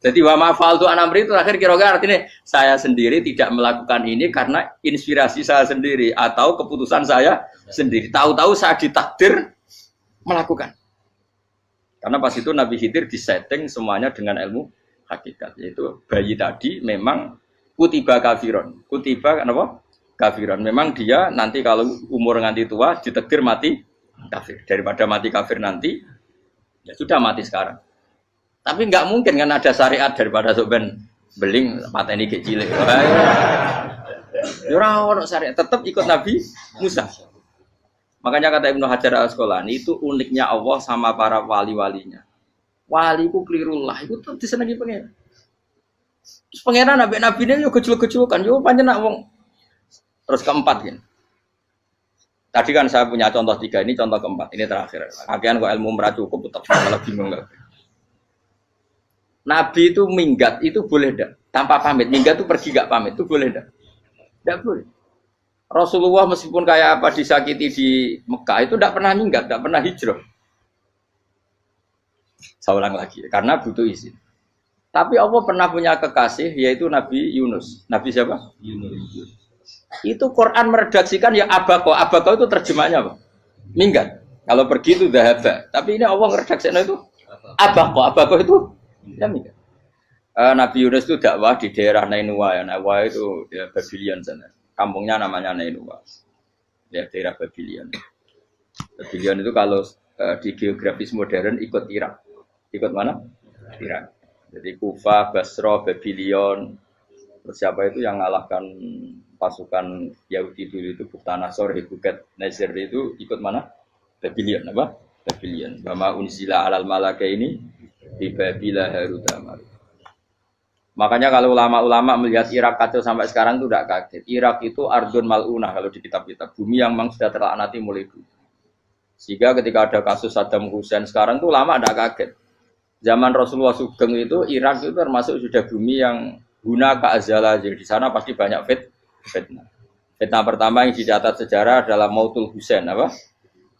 Jadi wa ma fa'altu an amri itu terakhir kira-kira artinya saya sendiri tidak melakukan ini karena inspirasi saya sendiri atau keputusan saya sendiri. Tahu-tahu saya ditakdir melakukan. Karena pas itu Nabi Khidir disetting semuanya dengan ilmu hakikat, yaitu bayi tadi memang kutiba kafiron. Kutiba apa? Kafiron. Memang dia nanti kalau umur nganti tua ditakdir mati kafir. Daripada mati kafir nanti ya sudah mati sekarang. Tapi nggak mungkin kan ada syariat daripada soben beling pateni ke cilik. Ora ono syariat, tetap ikut Nabi Musa. Makanya kata Ibnu Hajar Al-Asqalani itu uniknya Allah sama para wali-walinya. Wali ku klirullah, itu tetap disenangi pengen. Terus pengenan nabi ini yo gejul-gejulkan, yo pancen nak wong. Terus keempat kan. Tadi kan saya punya contoh 3, ini contoh keempat, ini terakhir. Kagian kok ilmu merah cukup tetap malah bingung enggak. Nabi itu minggat itu boleh enggak? Tanpa pamit, minggat itu pergi enggak pamit itu boleh enggak? Enggak boleh. Rasulullah meskipun kayak apa disakiti di Mekah itu enggak pernah minggat, enggak pernah hijrah. Saya ulang lagi, karena butuh izin. Tapi Allah pernah punya kekasih yaitu Nabi Yunus. Nabi siapa? Yunus. Itu Quran meredaksikan ya abako. Abako itu terjemahnya apa? Minggat. Kalau pergi itu dahaba. Tapi ini Allah meredaksikan itu abako. Abako itu ya minggat. Nabi Yunus itu dakwah di daerah Nainua. Ya. Nainua itu ya, Babylon sana. Kampungnya namanya Nainua. Ya daerah Babylon. Babylon itu kalau di geografis modern ikut Irak. Ikut mana? Irak. Jadi Kufah, Basra, Babylon. Terus siapa itu yang mengalahkan pasukan Yahudi dulu itu Buktanasor, Hebuket, Nazir itu ikut mana? Babylon apa? Babylon. Bama unzila alal malaka ini di Babila Harutama. Makanya kalau ulama-ulama melihat Irak kacau sampai sekarang itu tidak kaget. Irak itu ardun mal'unah kalau di kitab-kitab. Bumi yang memang sudah terlaknati mulai dulu. Sehingga ketika ada kasus Saddam Hussein sekarang itu ulama tidak kaget. Zaman Rasulullah Sugeng itu Irak itu termasuk sudah bumi yang guna keazala. Jadi di sana pasti banyak fitnah. Fitnah pertama yang dicatat sejarah adalah Mautul Husain apa?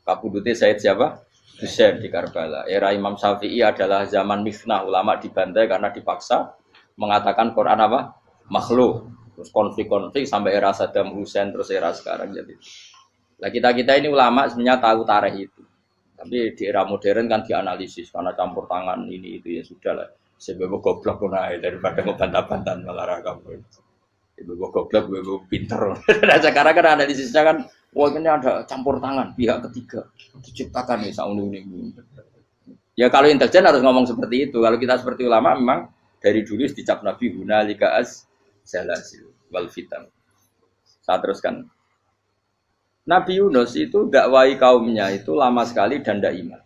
Kabudute Said siapa? Husain di Karbala. Era Imam Syafi'i adalah zaman mifnah, ulama dibantai karena dipaksa mengatakan Quran apa? Makhluk. Terus konflik-konflik sampai era Saddam Hussein terus era sekarang jadi. Nah kita ini ulama sebenarnya tahu tarikh itu. Tapi di era modern kan dianalisis karena campur tangan ini itu ya sudah lah. Sebab goblok pun daripada ngebantah-bantah malah kamu. Ibu goblok, ibu pinter. Nah sekarang kan analisisnya kan, wah ini ada campur tangan pihak ketiga diciptakan nih saunu ini. Ya kalau intelijen harus ngomong seperti itu. Kalau kita seperti ulama memang dari dulu dicap Nabi hunalika az-zalasil wal fitan. Saya teruskan. Nabi Yunus itu dakwai kaumnya itu lama sekali dan tidak iman.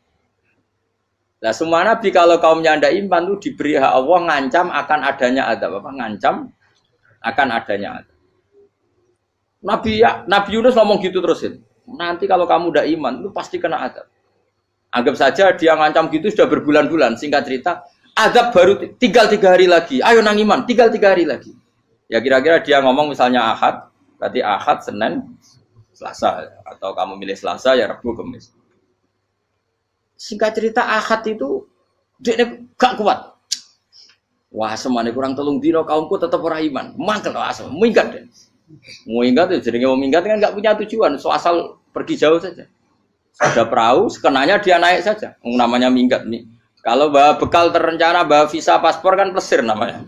Nah semua nabi kalau kaumnya tidak iman itu diberi hak Allah ngancam akan adanya azab. Apa? Ngancam akan adanya azab. Nabi Yunus ngomong gitu terusin. Nanti kalau kamu tidak iman itu pasti kena azab. Anggap saja dia ngancam gitu sudah berbulan-bulan. Singkat cerita, azab baru tinggal 3 hari lagi. Ayo nang iman, tinggal 3 hari lagi. Ya kira-kira dia ngomong misalnya Ahad, berarti Ahad, Senin, Selasa, atau kamu milih Selasa ya Rabu, Kamis. Singkat cerita Ahad itu dia gak kuat. Wah semuanya kurang telung dino kaumku tetap orang iman. Mangkel asal, minggat deh. Minggat itu jadi mau minggat kan gak punya tujuan, so asal pergi jauh saja. Ada perahu, sekenanya dia naik saja. Namanya minggat nih. Kalau bawa bekal terencana, bawa visa paspor kan plesir namanya.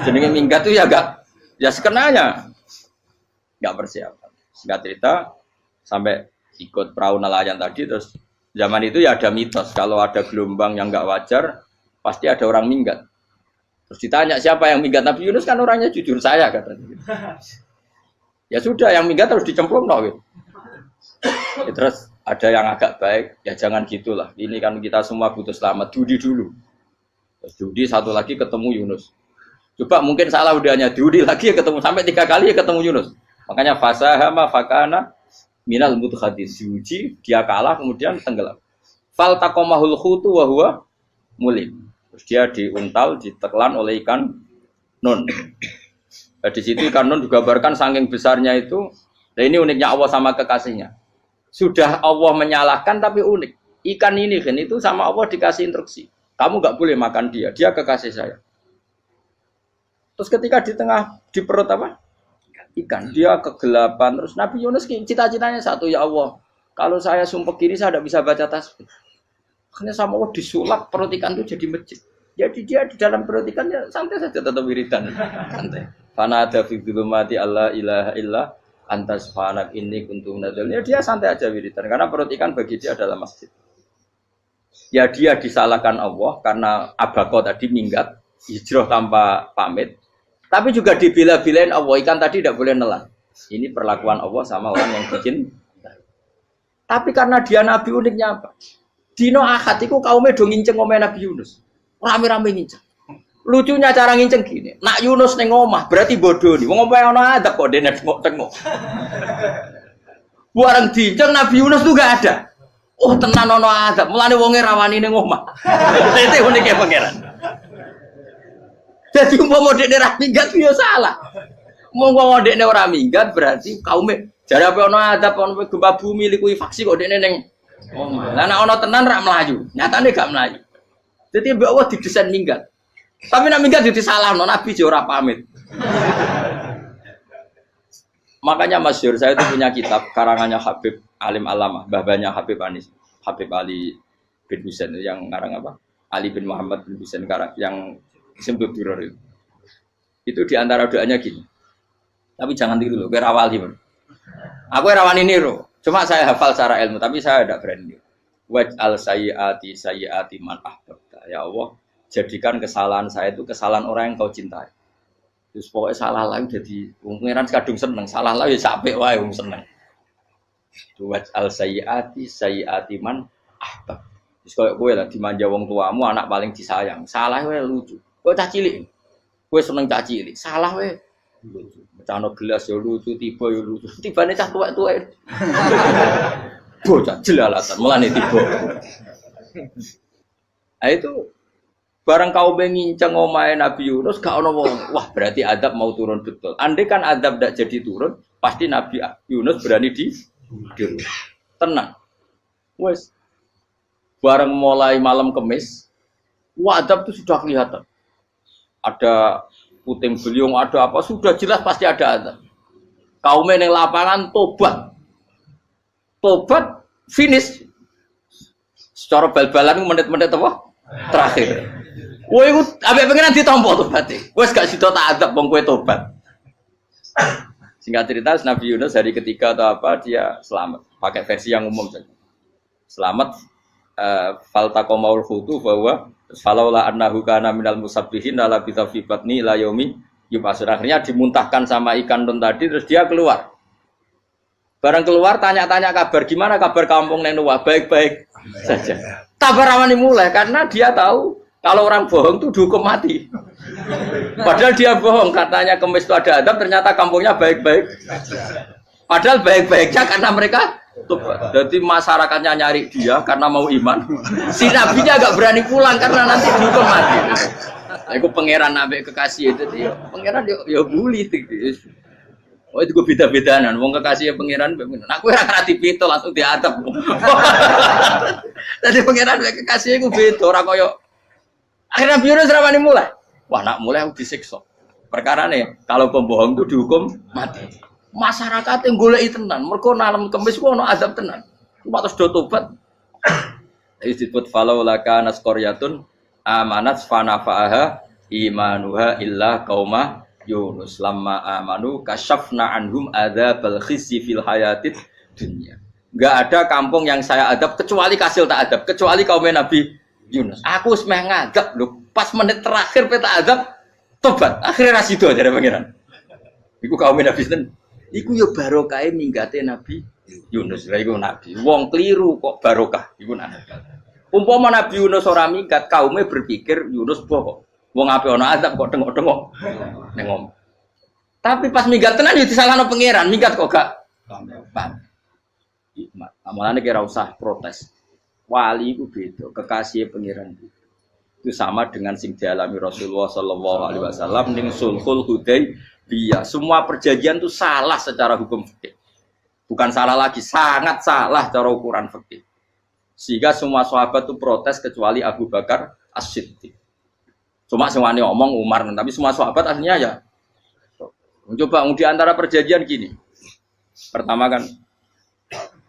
Jadi minggat itu ya gak, ya sekenanya gak persiapan. Singkat cerita sampai ikut perahu nelayan tadi terus zaman itu ya ada mitos kalau ada gelombang yang nggak wajar pasti ada orang minggat. Terus ditanya siapa yang minggat, Nabi Yunus kan orangnya jujur, saya katanya. Ya sudah, yang minggat harus dicemplung gitu. Ya, terus ada yang agak baik, ya jangan gitulah. Ini kan kita semua butuh selamat, judi dulu. Terus judi satu lagi ketemu Yunus. Coba mungkin salah udahnya judi lagi ya ketemu sampai 3 kali ya ketemu Yunus. Makanya fasahama fakana minal mudhadis, diuji dia kalah kemudian tenggelam. Fal taqamahul khutu wa huwa mulim. Terus dia diuntal, ditelan oleh ikan nun. Nah, di situ ikan nun digambarkan saking besarnya itu. Nah ini uniknya Allah sama kekasihnya. Sudah Allah menyalahkan tapi unik. Ikan ini kan itu sama Allah dikasih instruksi. Kamu nggak boleh makan dia, dia kekasih saya. Terus ketika di perut apa? Ikan, dia kegelapan. Terus Nabi Yunus cita-citanya satu, ya Allah, kalau saya sumpah kiri saya tidak bisa baca tasbih. Akhirnya sama Allah disulap perut ikan itu jadi masjid. Jadi dia di dalam perut ikan ya santai saja tetap wiridan. Santai. Fana ada fi dzulumati alla ilaha illa anta subhanak inni kuntu minadz dzalimin. Ya dia santai aja wiridan karena perut ikan bagi dia adalah masjid. Ya dia disalahkan Allah karena abako tadi minggat, hijrah tanpa pamit. Tapi juga dibela-belain Allah, ikan tadi tidak boleh nelan. Ini perlakuan Allah sama orang yang bikin. Tapi karena dia Nabi, uniknya apa? Dino Ahad itu kaumnya dong nginceng omeh Nabi Yunus. Rame-rame nginceng. Lucunya cara nginceng gini. Nak Yunus neng omah berarti bodoh nih. Wong omeh ono adab kok dene tengok-tengok. Bareng dinceng Nabi Yunus tuh gak ada. Oh tenan ono adab. Mulane wonge rawani neng omah. Itu uniknya pangeran. Jadi umpama dekne ora minggat yo salah. Umpama dekne ora minggat berarti kaume jare apa ono adab ono gempa bumi likuwi faksi kok dekne ning omah. Lah nek ono tenan ra mlayu, nyatane gak mlayu. Dadi mbok Allah didesain minggat. Tapi nek minggat yo disalahno Nabi yo ora pamit. Makanya masyhur saya itu punya kitab karangannya Habib Alim Alamah, babanya Habib Anis, Habib Ali bin Husain yang ngarang apa? Ali bin Muhammad bin Husain karang yang disebut duror itu diantara doanya gini. Tapi jangan tiru loh, berawal sih. Aku rawan ini loh. Cuma saya hafal secara ilmu, tapi saya tidak berani. Waj'al sayyiati man ahbabta. Ya Allah, jadikan kesalahan saya itu kesalahan orang yang kau cintai. Terus pokoknya salah lagi jadi pengiran kadung seneng, salah lagi sampai wae wong seneng. Waj'al sayyiati man ahbab. Terus koyo kowe lah dimanja wong tuamu, anak paling disayang. Salah wae lucu. Kowe cah cilik. Kowe seneng cah cilik. Salah wae lucu. Mecano gelas yo lucu, tiba yo lucu. Tibane cah tuwek-tuwek. Bocah jelalatan, mulane tiba. Nah itu barang kau nginceng omahe Nabi Yunus gak ono wong. Wah, berarti adab mau turun betul. Andai kan adab ndak jadi turun, pasti Nabi Yunus berani di tenang. Wes bareng mulai malam Kamis, adab itu sudah kelihatan. Ada puting beliung, ada apa, sudah jelas pasti ada adab. Kaumnya yang lapangan tobat, finish. Secara bal-balan menit-menit apa? Terakhir. Woi, abek pengen ditampa tobaté. Wes gak sida tak adab wong kowe tobat. Singkat cerita Nabi Yunus hari ketiga atau apa dia selamat. Pakai versi yang umum saja. Selamat faltaqamaul khutu bahwa falaula annahu kana minal musabbihin la bisa fi batni la yaumi yub'atsun. Akhirnya dimuntahkan sama ikan nun tadi terus dia keluar. Barang keluar tanya-tanya kabar gimana kabar kampung Nenuwa, baik-baik saja. Kabar awani mulai karena dia tahu kalau orang bohong itu dihukum mati. Padahal dia bohong katanya Kemis itu ada adab, ternyata kampungnya baik-baik. Padahal baik-baiknya karena mereka jadi masyarakatnya nyari dia karena mau iman. Si nabinya agak berani pulang karena nanti dihukum mati. Aku pangeran nabi kekasih itu dia. Pangeran ya bully itu. Oh itu gue beda-bedanan. Wong kekasih pangeran. Aku ora dipito langsung diadab. Tadi pangeran kekasih gue beda ora koyo. Akhirnya Nabi Yunus rawani mulai. Wah nak mulai aku disiksa. Perkara nih kalau pembohong itu dihukum mati. Masyarakat yang goleki tenan, mergo nalem Kemis ku ono azab tenan. Cuma terus do tobat. Disebut falau laka nasqaryatun amanat fanafa'aha imanuha illa qauma Yunus lamma amanu kasyafna anhum adzabal khizyi fil hayatid dunya. Enggak ada kampung yang saya adab kecuali kasil tak adab, kecuali kaum Nabi Yunus. Aku wis meh ngadeg lho, pas menit terakhir peta azab tobat. Akhirnya ra sida jare pangeran. Iku kaum Nabi sinten? Iku yo barokah minggate Nabi Yunus. Lah iku nabi. Wong kliru kok barokah. Iku nabi. Umpama Nabi Yunus ora minggat, kaume berpikir Yunus bohong. Wong ape ana azab kok tengok-tengok ning omah. Tapi pas minggat tenan yo disalahno pangeran, minggat kok gak paham. Amalane kira usah protes. Wali itu beda, kekasih pangeran itu sama dengan sing dialami Rasulullah Sallallahu Alaihi Wasallam ning Sulhul Hudaybiyah. Semua perjanjian itu salah secara hukum fikih, bukan salah lagi, sangat salah cara ukuran fikih. Sehingga semua sahabat itu protes kecuali Abu Bakar As-Siddiq. Cuma semuanya omong Umar, tapi semua sahabat aslinya ya. Coba di antara perjanjian gini, pertama kan.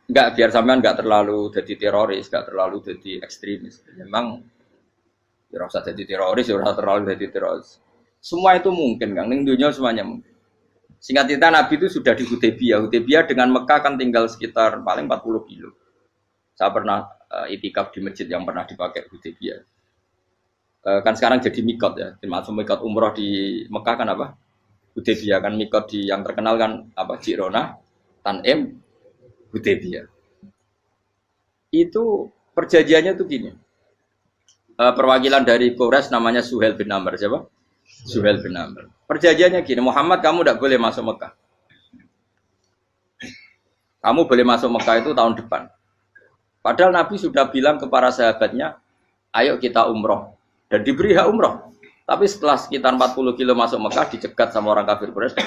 Enggak, biar sampean enggak terlalu jadi teroris, enggak terlalu jadi ekstremis. Memang ya usah jadi teroris, ya usah terlalu jadi teroris. Semua itu mungkin, Kang. Ning dunia semuanya mungkin. Singkat cerita Nabi itu sudah di Hudaybiyah. Hudaybiyah dengan Mekah kan tinggal sekitar paling 40 kilo. Saya pernah itikaf di masjid yang pernah dipakai Hudaybiyah. Kan sekarang jadi mikot ya. Termasuk mikot umroh di Mekah kan apa? Hudaybiyah kan mikot di yang terkenal kan apa? Jirona, Tanim, Hudaybiyah. Itu perjanjiannya tuh gini. Perwakilan dari Quraisy namanya Suhail bin Amr, siapa? Suhail bin Amr. Perjanjiannya gini, Muhammad kamu tidak boleh masuk Mekah. Kamu boleh masuk Mekah itu tahun depan. Padahal Nabi sudah bilang ke para sahabatnya, ayo kita umroh. Dan diberi hak umroh. Tapi setelah sekitar 40 kilo masuk Mekah, dicegat sama orang kafir Quraisy.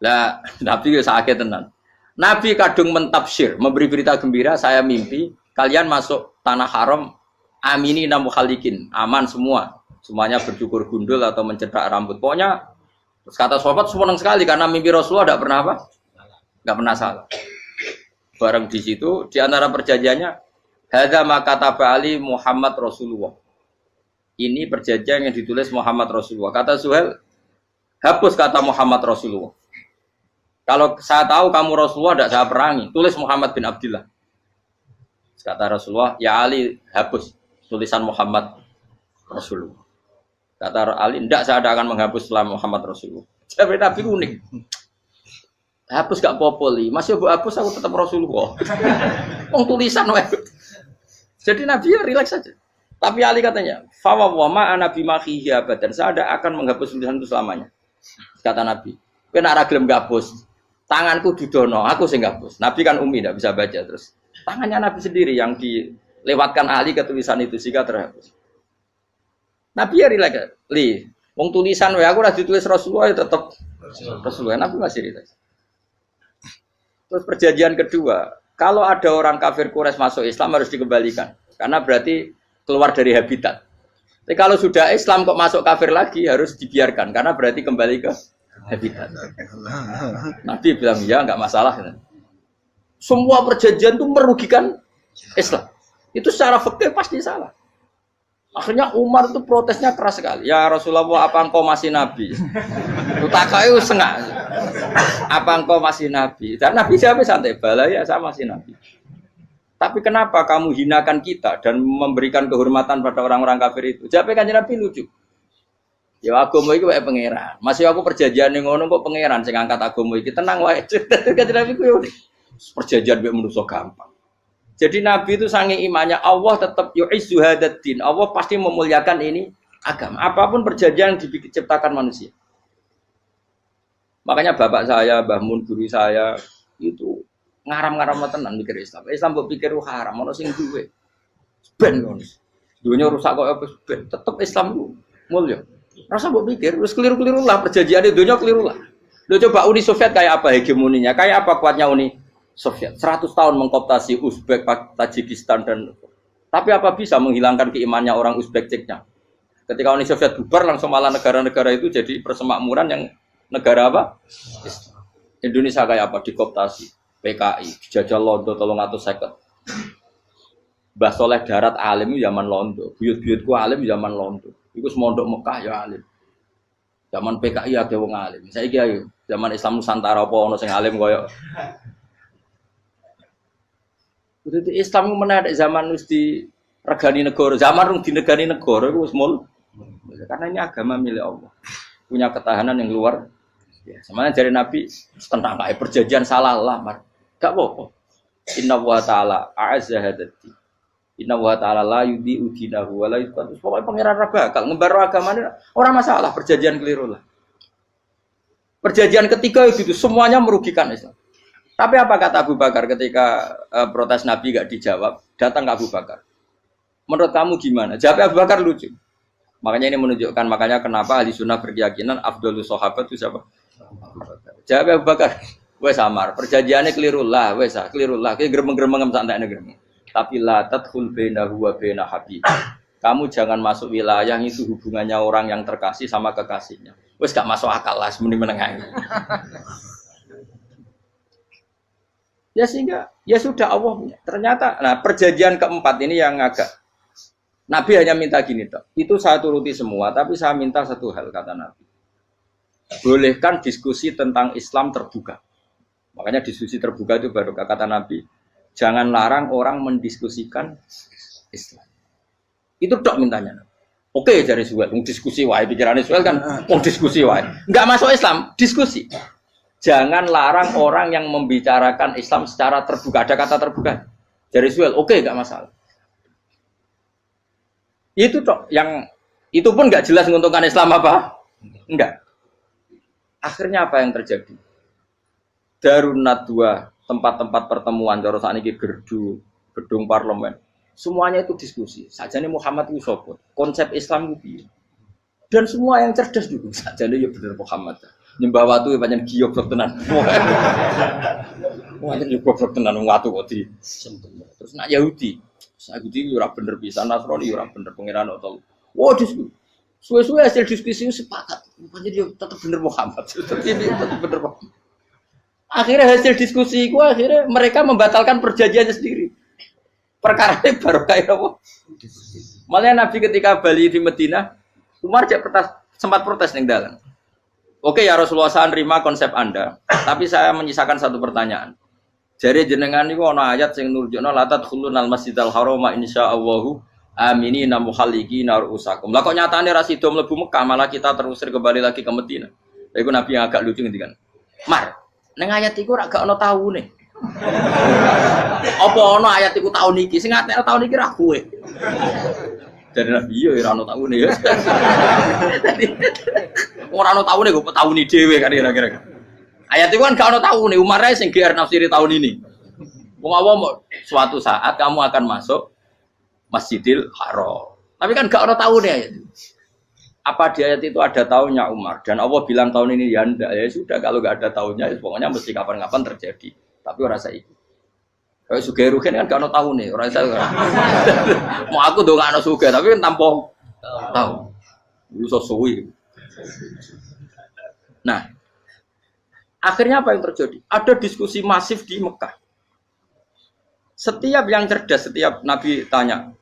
Lah, Nabi sakit tenan. Nabi kadung mentafsir, memberi berita gembira, saya mimpi kalian masuk tanah haram amini namukhalikin, aman semua. Semuanya bercukur gundul atau mencetak rambut. Pokoknya terus kata sahabat senang sekali karena mimpi Rasulullah tidak pernah apa? Enggak pernah salah. Bareng di situ di antara perjanjiannya hadza ma kataba ali Muhammad Rasulullah. Ini perjanjian yang ditulis Muhammad Rasulullah. Kata Suhail, hapus kata Muhammad Rasulullah. Kalau saya tahu kamu Rasulullah tidak saya perangi, tulis Muhammad bin Abdullah. Kata Rasulullah, ya Ali hapus tulisan Muhammad Rasulullah. Kata Ali, tidak saya akan menghapus setelah Muhammad Rasulullah. Jadi Nabi unik. Hapus gak popoli, masih bu hapus aku tetap Rasulullah. Wong tulisan wae. Jadi Nabi ya rileks saja. Tapi Ali katanya, fawwama ana bimakhihi abadan. Saya tidak akan menghapus tulisan itu selamanya. Kata Nabi, kowe nek ora gelem gabus, tanganku dudono, aku sing gabus. Nabi kan umi tidak bisa baca terus. Tangannya Nabi sendiri yang dilewatkan Ali ke tulisan itu sehingga terhapus. Nabi ya rileks. Wong tulisan wae aku ora ditulis Rasulullah ya tetap Rasulullah. Nabi masih rileks. Terus perjanjian kedua, kalau ada orang kafir Quraisy masuk Islam harus dikembalikan karena berarti keluar dari habitat. Tapi kalau sudah Islam kok masuk kafir lagi harus dibiarkan karena berarti kembali ke habitat. Nabi bilang ya nggak masalah. Semua perjanjian itu merugikan Islam. Itu secara fikih pasti salah. Akhirnya Umar itu protesnya keras sekali. Ya Rasulullah, apa engkau masih Nabi? Utakai sengak. Apa engkau masih Nabi? Dan Nabi siapa santai bala ya saya masih Nabi. Tapi kenapa kamu hinakan kita dan memberikan kehormatan pada orang-orang kafir itu? Jawabnya Kanjeng Nabi lucu. Ya agama iki wae pangeran. Masih aku perjanjian ning ngono kok pangeran sing angkat agama iki tenang wae. Kanjeng Nabi ku yo perjanjian mek manusa gampang. Jadi Nabi itu sange imannya Allah tetap yu'izzu hadaddin. Allah pasti memuliakan ini agama. Apapun perjanjian yang diciptakan manusia. Makanya bapak saya, Mbah Mun guru saya itu ngaram-ngaram tenan mikir Islam. Islam mbok pikir haram, ono sing duwe. Ben ngono. Dunya rusak kok apa ben. Tetep Islam ku mulya. Rasa mbok pikir wis keliru-keliru lah perjanjian dunya keliru lah. Lho coba Uni Soviet kayak apa hegemoninya? Kayak apa kuatnya Uni Soviet? 100 tahun mengkooptasi Uzbek, Tajikistan dan tapi apa bisa menghilangkan keimannya orang Uzbek Ceknya? Ketika Uni Soviet bubar langsung malah negara-negara itu jadi persemakmuran yang negara apa? Indonesia kayak apa? Dikooptasi PKI, dijajah Londo 350. Mbah Soleh Darat alim zaman Londo, buyut-buyutku alim zaman Londo. Iku semondok Mekah ya alim. Zaman PKI akeh wong alim. Saiki ayo, zaman Islam Nusantara apa ono sing alim koyo. Jadi Islam menarik zaman wis di regani negara, zaman rung dinegani negara itu wis mul. Karena ini agama milik Allah. Punya ketahanan yang luar biasa. Sebenarnya dari Nabi tentang kayak perjanjian salah lah, Mar. Gak apa-apa. Inna wa ta'ala a'azza hadati. Inna wa ta'ala la yudhi'u dinahu wa la yudhi'u. Pokoknya pangeran bakal ngembar agamanya orang masalah perjanjian keliru lah. Perjanjian ketiga itu semuanya merugikan Islam. Tapi apa kata Abu Bakar ketika protes Nabi gak dijawab, datang ke Abu Bakar. Menurut kamu gimana? Jawab Abu Bakar lucu. Makanya ini menunjukkan makanya kenapa ahli sunnah berkeyakinan afdhalus sahabat itu siapa? Abu Bakar. Jawab Abu Bakar. Wes samar, perjanjiannya keliru lah, wes keliru lah. Kayak gremeng-gremeng santai gremeng. Tapi la tadkhul bainahu wa baina habib. Kamu jangan masuk wilayah itu hubungannya orang yang terkasih sama kekasihnya. Wes gak masuk akal lah, semuanya menengah. Ya sehingga ya sudah Allah. Ternyata, nah perjanjian keempat ini yang agak. Nabi hanya minta gini toh. Itu saya turuti semua, tapi saya minta satu hal kata Nabi. Bolehkan diskusi tentang Islam terbuka. Makanya diskusi terbuka itu baru kata Nabi. Jangan larang orang mendiskusikan Islam. Itu dok mintanya. Oke, dari Suel, diskusi wae pikirannya Suel kan, diskusi wae. Enggak masuk Islam, diskusi. Jangan larang orang yang membicarakan Islam secara terbuka. Ada kata terbuka. Dari Suel, oke, enggak masalah. Itu dok, yang itu pun enggak jelas menguntungkan Islam apa? Enggak. Akhirnya apa yang terjadi? Darun Nadwa, tempat-tempat pertemuan, cara sakniki gerdu, gedung parlemen. Semuanya itu diskusi. Sajane Muhammad itu sapa? Konsep Islam itu. Dan semua yang cerdas juga. Sajane ya bener Muhammad. Nyembah watu ya pancen giyok tenan. Pancen yo goblok tenan watu kok di. Terus nak Yahudi. Yahudi yo ora bener pisan, Nasrani yo ora bener pangeran atau. Wah, diskusi. Suwe-suwe hasil diskusi sepakat. Pancen yo tetep bener Muhammad. Tetep bener Muhammad. Akhirnya hasil diskusi itu akhirnya mereka membatalkan perjanjiannya sendiri. Perkara ini baru kayak apa? Malah Nabi ketika Bali di Medina, Umar sempat protes ning dalam. Oke ya Rasulullah, saya nerima konsep Anda, tapi saya menyisakan satu pertanyaan. Jadi jenengan niku ana ayat sing nurjukna la tadkhulunal masjidal harama insyaallahu aminina muhalliqina ru'usakum. Lah kok nyatane ra sida mlebu Mekah, malah kita terusir kembali lagi ke Medina. Iku Nabi yang agak lucu ngendikan. Mar, ning ayat iku ora gak ana taune. Apa ana ayat iku taun iki? Sing ngatene taun iki ra kowe. Jadi Nabi yo ora ana taune ya. Ora ana taune kok tauni dhewe kan kira-kira. Ayat iku kan gak ana taune, Umar ae sing GR nafsiri tahun ini. Wong awam suatu saat kamu akan masuk Masjidil Haram. Tapi kan gak ana taune ayat itu. Apa di ayat itu ada tahunnya Umar dan Allah bilang tahun ini ya enggak, ya sudah kalau enggak ada tahunnya ya pokoknya mesti kapan-kapan terjadi. Tapi ora saiki. Kayak sugih rugen kan gak ono tahune, ora iso. Mau aku ndongakno sugih tapi kan tanpa tahu. Iso suwi. Nah, akhirnya apa yang terjadi? Ada diskusi masif di Mekah. Setiap yang cerdas, setiap Nabi tanya,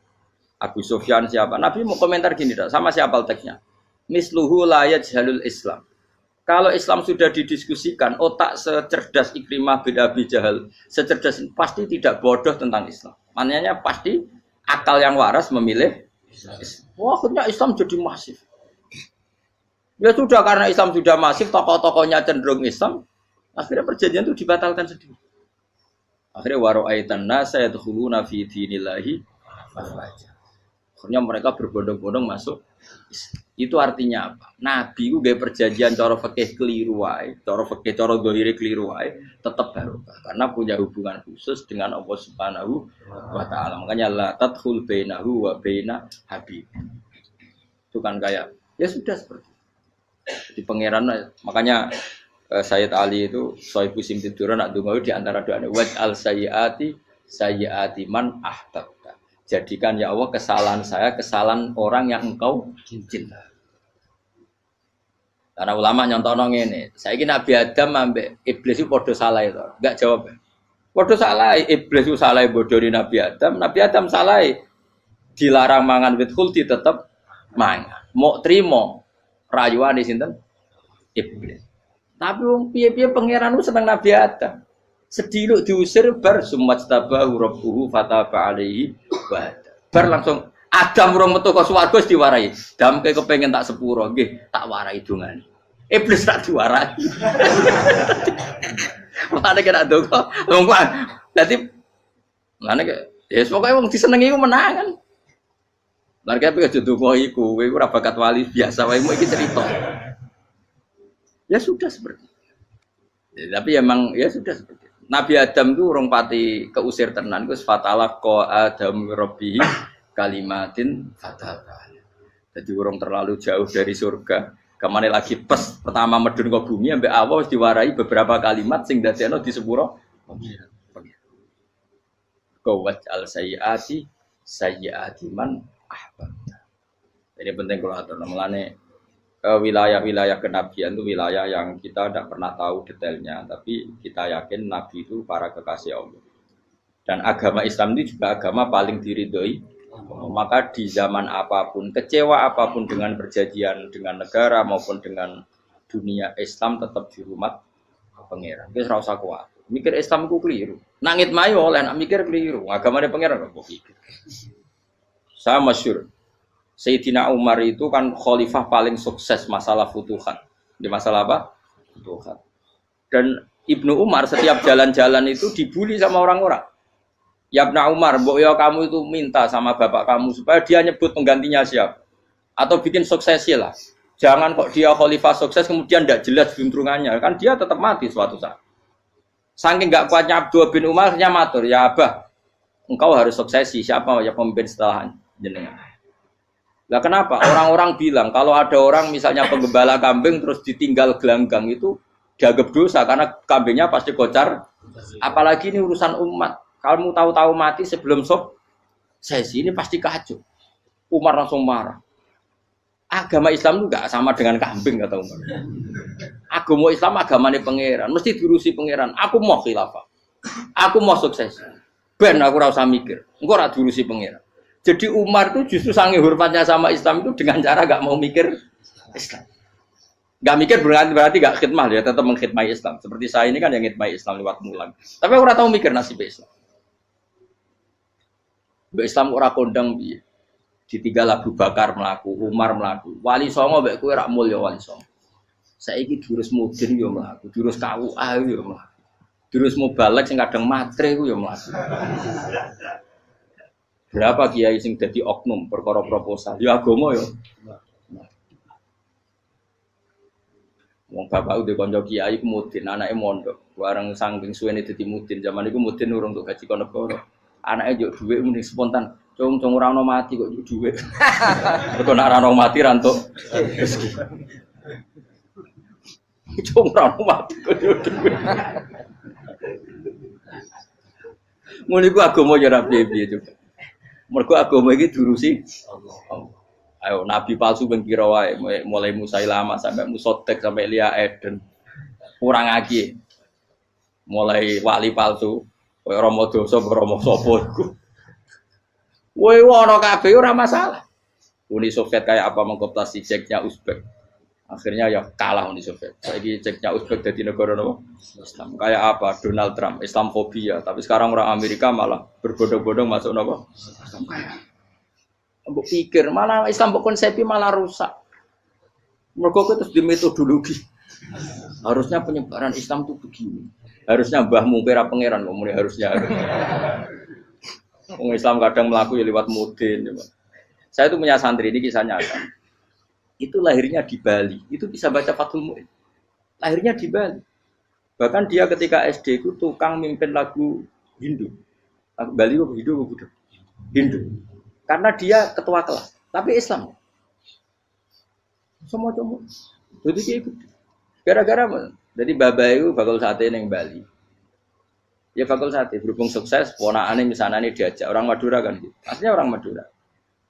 Abu Sufyan siapa? Nabi mau komentar gini, sama siapa teksnya? Misluhu la yajhalul Islam. Kalau Islam sudah didiskusikan, otak secerdas Ikrimah bin Abi Jahal, secerdas pasti tidak bodoh tentang Islam. Maknanya pasti akal yang waras memilih Islam. Wah, akhirnya Islam jadi masif. Ya sudah, karena Islam sudah masif, tokoh-tokohnya cenderung Islam, akhirnya perjanjian itu dibatalkan sendiri. Akhirnya waro'aitan nasa yadkhuluna fi dinillahi afwaja. Akhirnya mereka berbondong-bondong masuk. Itu artinya apa? Nabi itu gaya perjanjian cara fikih keliru wae, cara fikih cara zahire keliru wae, tetap barokah karena punya hubungan khusus dengan Allah Subhanahu wa taala. Makanya la tadkhul bainahu wa baina habib. Itu kan kayak ya sudah seperti itu. Di pangeran makanya Sayyid Ali itu Sohibu Simtiduran nak donga di antara doa waj al sayyiati man ahtabta. Jadikan ya Allah kesalahan saya kesalahan orang yang engkau cinta. Karena ulama nyontono ngene, saiki Nabi Adam ambek iblis itu padha salah itu. Enggak jawab. Padha salah, iblis itu salah bodoni Nabi Adam salah. Dilarang mangan wit khuldi tetep mangan. Mau trimo rayuane sinten? Iblis. Tapi wong piye-piye pangeran ku seneng Nabi Adam. Sediluk diusir bar sumajtabahu rabbuhu fataba alaihi wa bar langsung Adam urung metu ka swarga wis diwarai. Damke kepengin tak sepuro nggih, tak warai dongane. Iblis tak diwarai. Makane kena donga, longkuan. Dadi ngene ya pokoke wong disenengi ku menang kan. Lah kabeh aja donga iku, kowe ora bakat wali biasa wae iki cerita. Ya sudah seperti. Ya, tapi emang ya sudah seperti. Nabi Adam itu urung pati keusir tenan, wis fatalah qa Adam rabbi kalimatin fataba. Jadi urung terlalu jauh dari surga. Kemana lagi pes pertama medun ke bumi ambek Allah wis diwarai beberapa kalimat sing dadekno di sepuro pengiran. Qawat al sayyiati man ahbab. Jadi penting kalau atur namanya wilayah-wilayah kenabian itu wilayah yang kita tidak pernah tahu detailnya, tapi kita yakin Nabi itu para kekasih Allah. Dan agama Islam itu juga agama paling diridhoi. Maka di zaman apapun, kecewa apapun dengan perjanjian dengan negara maupun dengan dunia, Islam tetap di rumah pangeran. Kita rasa kuat. Mikir Islam itu keliru. Nangit mayo oleh nak mikir keliru. Agama dia pangeran kok pikir. Saya masyhur. Sayyidina Umar itu kan khalifah paling sukses masalah futuhat. Di masalah apa? Futuhat. Dan Ibnu Umar setiap jalan-jalan itu dibully sama orang-orang. Ya Ibnu Umar, mbok ya kamu itu minta sama bapak kamu supaya dia nyebut penggantinya siapa. Atau bikin suksesi lah. Jangan kok dia khalifah sukses kemudian tidak jelas juntrungannya. Kan dia tetap mati suatu saat. Saking enggak kuatnya Abdul bin Umar hanya matur, ya Abah, engkau harus suksesi. Siapa ya pemimpin setelah jenengan? Lah kenapa? Orang-orang bilang kalau ada orang misalnya penggembala kambing terus ditinggal gelanggang itu dianggap dosa karena kambingnya pasti kocar. Apalagi ini urusan umat. Kalau tahu-tahu mati sebelum sesi ini pasti kacau. Umar langsung marah. Agama Islam itu enggak sama dengan kambing kata Umar. Agama Islam agamanya pangeran, mesti diurusi pangeran. Aku mau khilafah. Aku mau sukses. Ben aku ora usah mikir. Engko ora diurusi pangeran. Jadi Umar itu justru sange hormatnya sama Islam itu dengan cara gak mau mikir Islam. Gak mikir berarti gak khidmah ya, tetap mengkhidmati Islam. Seperti saya ini kan yang khidmati Islam lewat mulang. Tapi aku ora tahu mikir nasib Islam. Islam ora kondang piye. Ditinggal Abu Bakar mlaku, Umar mlaku. Wali songo mbek kowe rak mulya wali songo. Saiki durus mudin yo mlaku, durus KUA yo mlaku. Durus mubalek sing kadang matre ku yo mlaku. Berapa kiai sing dadi oknum perkara proposal? Ya agama yo. Wong bapak udah konco kiai ku mudin, anake mondok. Bareng saking suwene dadi mudin, zaman iku mudin urung untuk gaji kono negara. Anake yo dhuwit mending spontan. Cung ora ono mati kok dhuwit. Mergo nek ora ono mati ra entuk rezeki. Cung ora ono mati kok dhuwit. Ngono iku agama yo ora piye-piye juga. Mergo agama iki diurusi Allah. Ayo nabi palsu ben kira wae mulai Musailamah sampai Musotek sampai Lia Eden. Kurang lagi. Mulai wali palsu koyo Rama Dosa Rama sapa iku. Woi ono kabeh ora masalah. Uni Soviet kayak apa mengkooptasi ceknya Uzbek. Akhirnya ya kalah Uni Soviet. Saiki ceknya Uzbek dadi negara nopo? Islam. Kayak apa? Donald Trump, Islamfobia. Tapi sekarang orang Amerika malah berbondong-bondong masuk nopo? Islam kaya. Mbok pikir malah Islam mbok konsepi malah rusak. Mergo terus di metodologi. Harusnya penyebaran Islam itu begini. Harusnya mbahmu kira pangeran kok muni harusnya. Wong Islam kadang melaku ya lewat mudin. Ya, saya itu punya santri, ini kisah nyata. Itu lahirnya di Bali. Itu bisa baca Fathul Mu'in. Lahirnya di Bali. Bahkan dia ketika SD itu tukang mimpin lagu Hindu. Bali itu Hindu. Karena dia ketua kelas. Tapi Islam. Semua cuma. Jadi dia ikut. Gara-gara jadi Baba itu bakal sate yang Bali. Ya bakal sate, berhubung sukses, ponakane misalnya ini diajak orang Madura kan gitu. Aslinya orang Madura.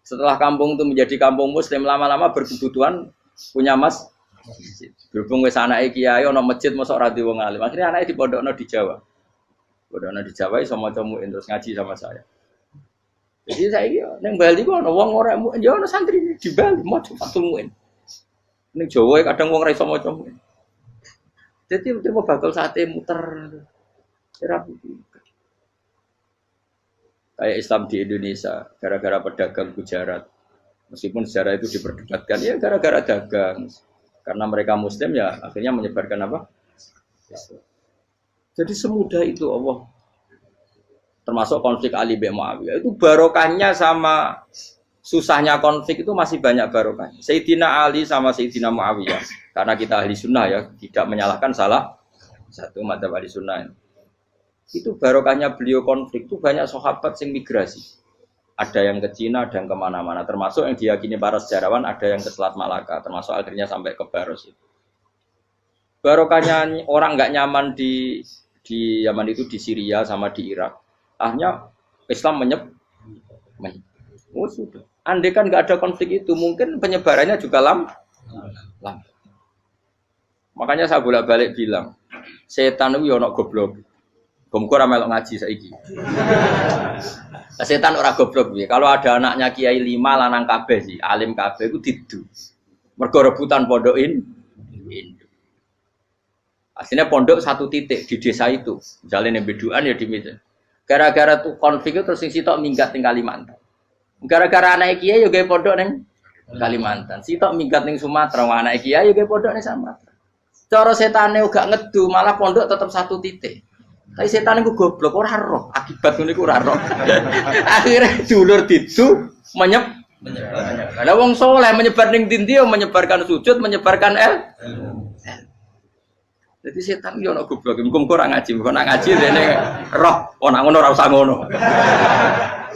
Setelah kampung itu menjadi kampung Muslim, lama-lama berkebutuhan punya masjid. Berhubung wis anake kiai ana masjid mosok ora di wong alim. Akhirnya anake dipondokno di Jawa. Pondokno di Jawa iso maca muin terus ngaji sama saya. Jadi saiki ning Bali ku ana wong ora ya ana santri di Bali maca Fathul Muin. Ning Jawa kadang wong ora iso maca muin. Jadi terima bakal sate muter. Ora butuh. Kayak Islam di Indonesia, gara-gara pedagang Gujarat. Meskipun sejarah itu diperdebatkan, ya gara-gara dagang. Karena mereka Muslim ya akhirnya menyebarkan apa? Islam. Jadi semudah itu Allah. Termasuk konflik Ali bin Muawiyah. Itu barokahnya sama susahnya konflik itu masih banyak barokahnya. Sayyidina Ali sama Sayyidina Muawiyah. Karena kita ahli sunnah ya, tidak menyalahkan salah satu madzhab ahli sunnah. Itu barokahnya beliau konflik itu banyak sahabat yang migrasi. Ada yang ke Cina, ada yang kemana-mana. Termasuk yang diyakini para sejarawan, ada yang ke Selat Malaka. Termasuk akhirnya sampai ke Baros itu. Barokahnya orang nggak nyaman di Yaman itu, di Syria sama di Irak. Akhirnya Islam oh sudah. Andai kan nggak ada konflik itu, mungkin penyebarannya juga lambat. Makanya saya bolak-balik bilang, setan itu ono goblok. Gomkor melok ngaji saiki. Setan ora goblok piye. Kalau ada anaknya kiai 5 lanang kabeh sih, alim kabeh iku didu. Mergo rebutan pondokin. Aslinya pondok satu titik di desa itu. Misalnya yang beduan ya di meja. Gara-gara tuh konflik itu terus sing sitok minggat ning Kalimantan. Gara-gara anak kiai yo gawe pondok ning Kalimantan. Sitok minggat ning Sumatera, anak kiai yo gawe pondok ning Sumatera. Cara setane uga ngedu, malah pondok tetap satu titik. Tapi setan itu goblok, ora roh. Akibat ngene iku ora roh. Akhirnya dulur didu menyebar. Ada wong soleh menyebar ning ndi menyebarkan sujud, menyebarkan Jadi setan yo ono goblok. Muga ora ngaji, muga ora ngaji rene roh. Oh nak ngono ora usah ngono.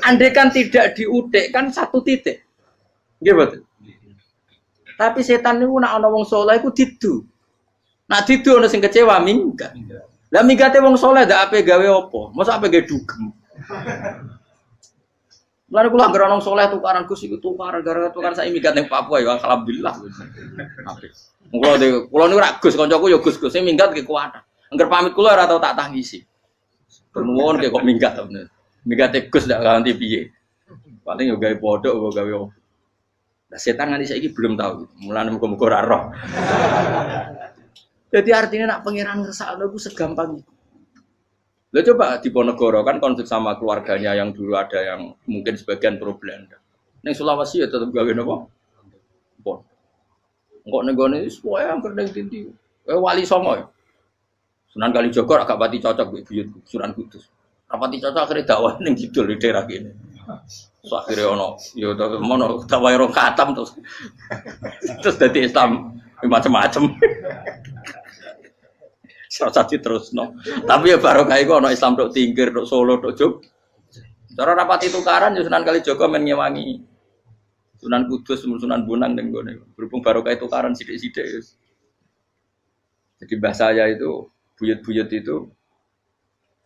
Andai kan tidak diudik kan satu titik. Nggih betul. Tapi setan niku nak ana wong soleh iku didu. Nak didu ana sing kecewa minggat. Lah migate wong saleh ndak ape gawe apa? Mosok ape gawe dugem. Lan kula anggere wong saleh tukaran Gus iku tukaran gara-gara tukaran sak migat ning Papua ya alhamdulillah. Apik. Kula niku ra Gus kancaku ya Gus-Gus sing minggat ki kuat. Angger pamit kula ora tau tak tangisi. Nuwun ki kok minggat to bener. Migate Gus ndak ganti piye. Paling yo gawe podok apa gawe apa. Lah setan nganti saiki belum tahu. Mulane muga-muga ora roh. Jadi artinya nak pangeran ngersakno itu segampang itu. Lo coba di Ponegoro kan konflik sama keluarganya yang dulu ada yang mungkin sebagian pro Belanda. Neng Sulawesi ya tetap gawe napa? Pon. Engko nenggone wis pokoke angker ning tindi. Wali Songo ya. Sunan Kalijogo agak pati cocok mbek buyut Sunan Kudus. Rapati cocok akhirnya dakwah ning kidul di daerah kene. So akhirnya ono ya mono dakwah rong khatam terus. Terus dadi Islam macam-macam. Saja terus no. Tapi ya barokah iku ana Islam tok Tingkir, tok Solo, tok Jog. Cara rapati tukaran yo Sunan Kalijaga men ngewangi Sunan Kudus, Sunan Bonang ning gone. Berhubung barokah tukaran sithik-sithik wis. Jadi bahasa saya itu buyut-buyut itu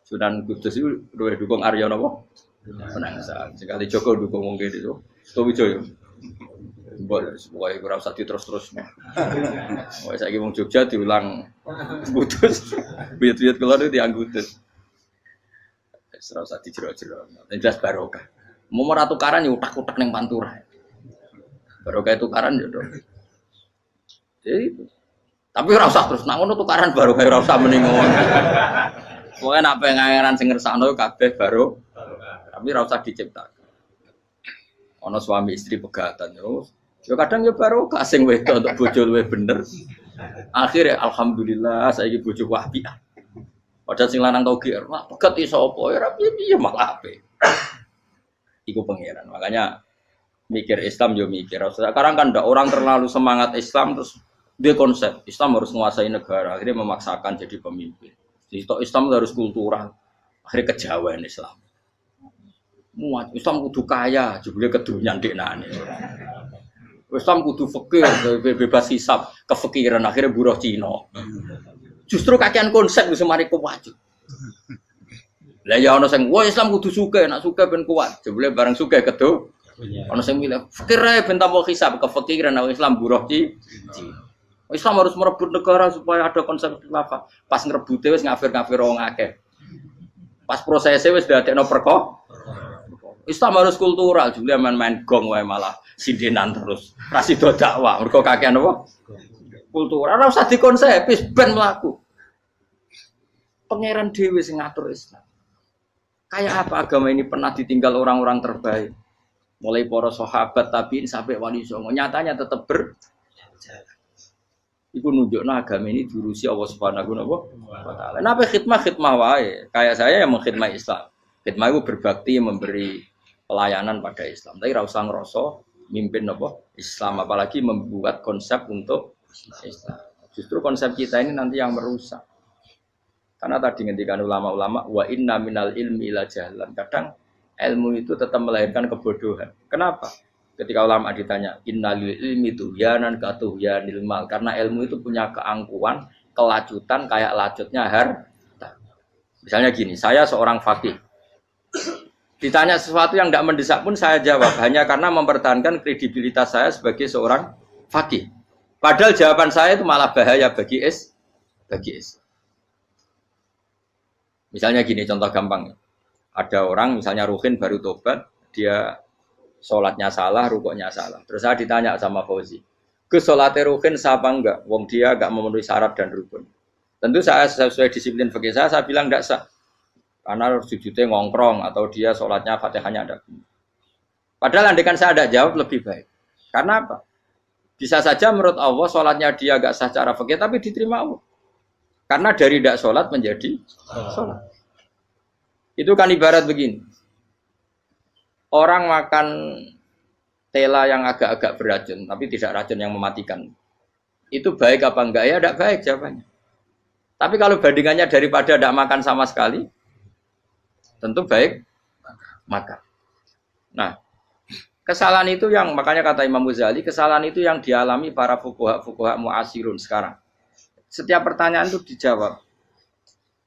Sunan Kudus itu luwih dukung Arya napa? Penangsa. Sekali Joko dukung wong kene itu. Stowijoyo. Pokoknya kurang usah terus-terus. Pokoknya saya ngomong Jogja diulang putus. Buyut-buyut keluar itu dianggutus. Serau usah dijero-jero. Yang jelas barokah. Mau tukaran ya utak-utak neng Pantura. Barokah tukaran ya dong. Jadi itu. Tapi ora usah terus nak ngono tukaran barokah ora usah mending ngono. Pokoke nak pengangeran sing ngersakno kabeh baro. Tapi ora usah diciptakan. Ana suami istri pegatan terus. Ya kadang ya baru kasing wedok untuk bojo luwih bener. Akhirnya alhamdulillah saiki bojo wapian. Padahal sing lanang tau GR, wah pegat iso apa ya ora piye malah apik. Iku pangeran. Makanya mikir Islam yo mikir. Sekarang kan ndak orang terlalu semangat Islam terus dia konsep Islam harus menguasai negara, akhirnya memaksakan jadi pemimpin. Jadi Islam harus kultural. Akhirnya kejawen Islam. Muat Islam kudu kaya, jebule kedunyan deknane. Islam kudu fakir, bebas hisab, kefikiran akhirnya buruh Cina. Justru kakean konsep wis mari kuwat. Lah ya ana sing, "Wah Islam kudu sugih, nek sugih ben kuat." Jebule bareng sugih kedo. Ana sing milih fakir ae ben tambah hisab, kefikiran nek Islam buruh Cina. Islam harus merebut negara supaya ada konsep khilafah. Pas ngrebute wis ngafir-ngafir wong akeh. Pas prosesnya wis dadekno perko. Islam harus kultural, jebule main-main gong wae malah sindenan terus. Ra sida dakwah, mergo kakean apa? Kultural ora usah dikonsep, wis ben mlaku. Pangeran dhewe sing ngatur Islam. Kayak apa agama ini pernah ditinggal orang-orang terbaik. Mulai para sahabat tabi'in sampai wali songo nyatanya tetap iku nunjukno agama ini diurusi Allah Subhanahu wa taala. Napa khidmah wae. Kayak saya yang mengkhidmah Islam. Khidmah itu berbakti memberi pelayanan pada Islam. Tapi ra usah ngrasa mimpin apa Islam apalagi membuat konsep untuk Islam. Justru konsep kita ini nanti yang merusak. Karena tadi ngendikan ulama-ulama wa inna minal ilmi ila jahlan. Kadang ilmu itu tetap melahirkan kebodohan. Kenapa? Ketika ulama ditanya innalil ilmi tuhyanan katuhyanil mal. Karena ilmu itu punya keangkuhan, kelacutan kayak lacutnya harta. Misalnya gini, saya seorang faqih. Ditanya sesuatu yang tidak mendesak pun saya jawab hanya karena mempertahankan kredibilitas saya sebagai seorang faqih. Padahal jawaban saya itu malah bahaya bagi Islam. Misalnya gini, contoh gampang. Ada orang misalnya Ruhin baru tobat, dia sholatnya salah, rukuknya salah. Terus saya ditanya sama Fauzi, ke sholatnya Ruhin sah apa enggak? Wong dia enggak memenuhi syarat dan rukun. Tentu saya sesuai disiplin fikih saya bilang enggak sah. Karena sujudnya ngongkrong atau dia sholatnya fatihahnya ada. Padahal andaikan saya ada jawab lebih baik. Karena apa? Bisa saja menurut Allah sholatnya dia enggak sah secara fikih tapi diterima Allah. Karena dari tidak sholat menjadi sholat. Itu kan ibarat begini. Orang makan tela yang agak-agak beracun, tapi tidak racun yang mematikan. Itu baik apa enggak? Ya tidak baik jawabannya. Tapi kalau bandingannya daripada tidak makan sama sekali, tentu baik makan. Nah, kesalahan itu yang, makanya kata Imam Ghazali, kesalahan itu yang dialami para fuqaha mu'asirun sekarang. Setiap pertanyaan itu dijawab.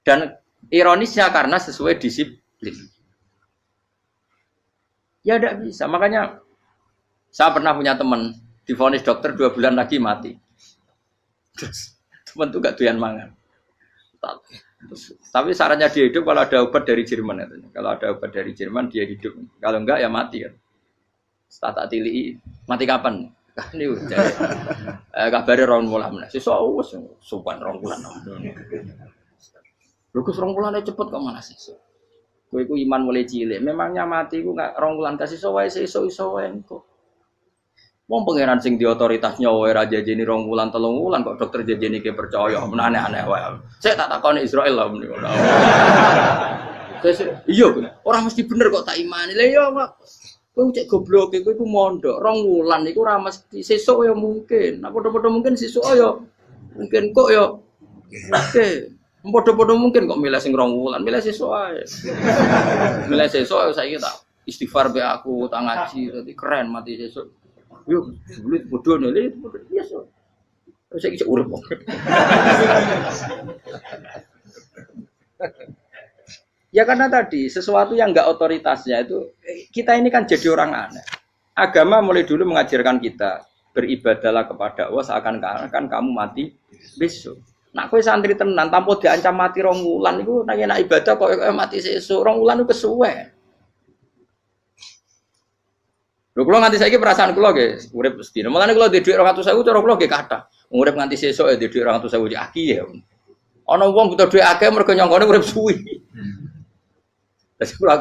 Dan ironisnya karena sesuai disiplin. Ya tidak bisa. Makanya saya pernah punya teman divonis dokter 2 bulan lagi mati. Terus teman itu gak doyan mangan. Tapi sarannya dia hidup kalau ada obat dari Jerman. Kalau ada obat dari Jerman dia hidup. Kalau enggak ya mati kan. Tak tili mati kapan? Ini udah kabarnya rong bulan. Sesuk wis sopan rong bulan. Lho Gus rong bulan cepet kok malah sesuk. Kowe iku iman mulai cilik. Memangnya mati iku enggak rong bulan kasih wae sesuk iso wae engko. Wong pangeran sing di otoritasnya wae ra jajeni rong bulan 3 bulan kok dokter jajeni ke percaya. Men aneh-aneh wae. Saya tak takoni Israel lah menika. Iya, ora mesti bener kok tak imani. Lah iya kok. Kowe cek goblok kowe iku mondok 2 wulan iku ora mesti sesuk ya mungkin. Nek padha-padha mungkin sesuk ya mungkin kok ya oke. Padha-padha mungkin kok milih sing 2 wulan, milih sesuk ae. Milih sesuk saiki tak istighfar be aku, tak ngaji dadi keren mati sesuk. Yo sulit bodho nele biasa. Terus saiki urip kok. Ya karena tadi sesuatu yang enggak otoritasnya itu kita ini kan jadi orang aneh. Agama mulai dulu mengajarkan kita beribadahlah kepada Allah seakan-akan kamu mati besok. Nak kowe santri tenan tanpa diancam mati 2 wulan iku nek ibadah kok mati sesuk 2 wulan iku kesuwe. Lho kula nganti saiki perasaan kula nggih urip sedina. Mulane kula ndek dhuwit 200.000 cara kula nggih kathah. Urip nganti sesuk ya ndek dhuwit 200.000 aki ya. Ana wong butuh dhuwit akeh mergo nyongkone urip suwi. Terus kula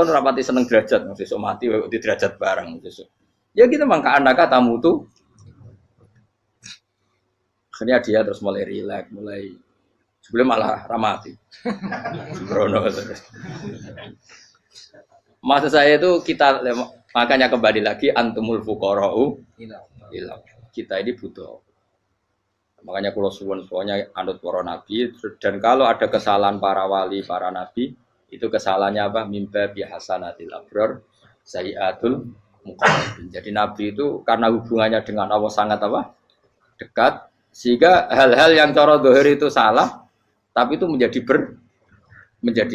rapati seneng derajat, sesuk mati kok di derajat bareng sesuk. Ya gitu mangka anaka tamu tuh. Akhirnya dia terus mulai rileks, mulai sebelum malah ramati. Sembrono terus. Maksud saya itu kita makanya kembali lagi antumul fuqara'u ila. Kita ini butuh. Makanya kalau suwun-suwunnya anut para nabi dan kalau ada kesalahan para wali, para nabi itu kesalahannya apa? Mimba bihasanatil abrar sayyatul muqarrabin. Jadi nabi itu karena hubungannya dengan Allah sangat apa? Dekat sehingga hal-hal yang cara zahir itu salah tapi itu menjadi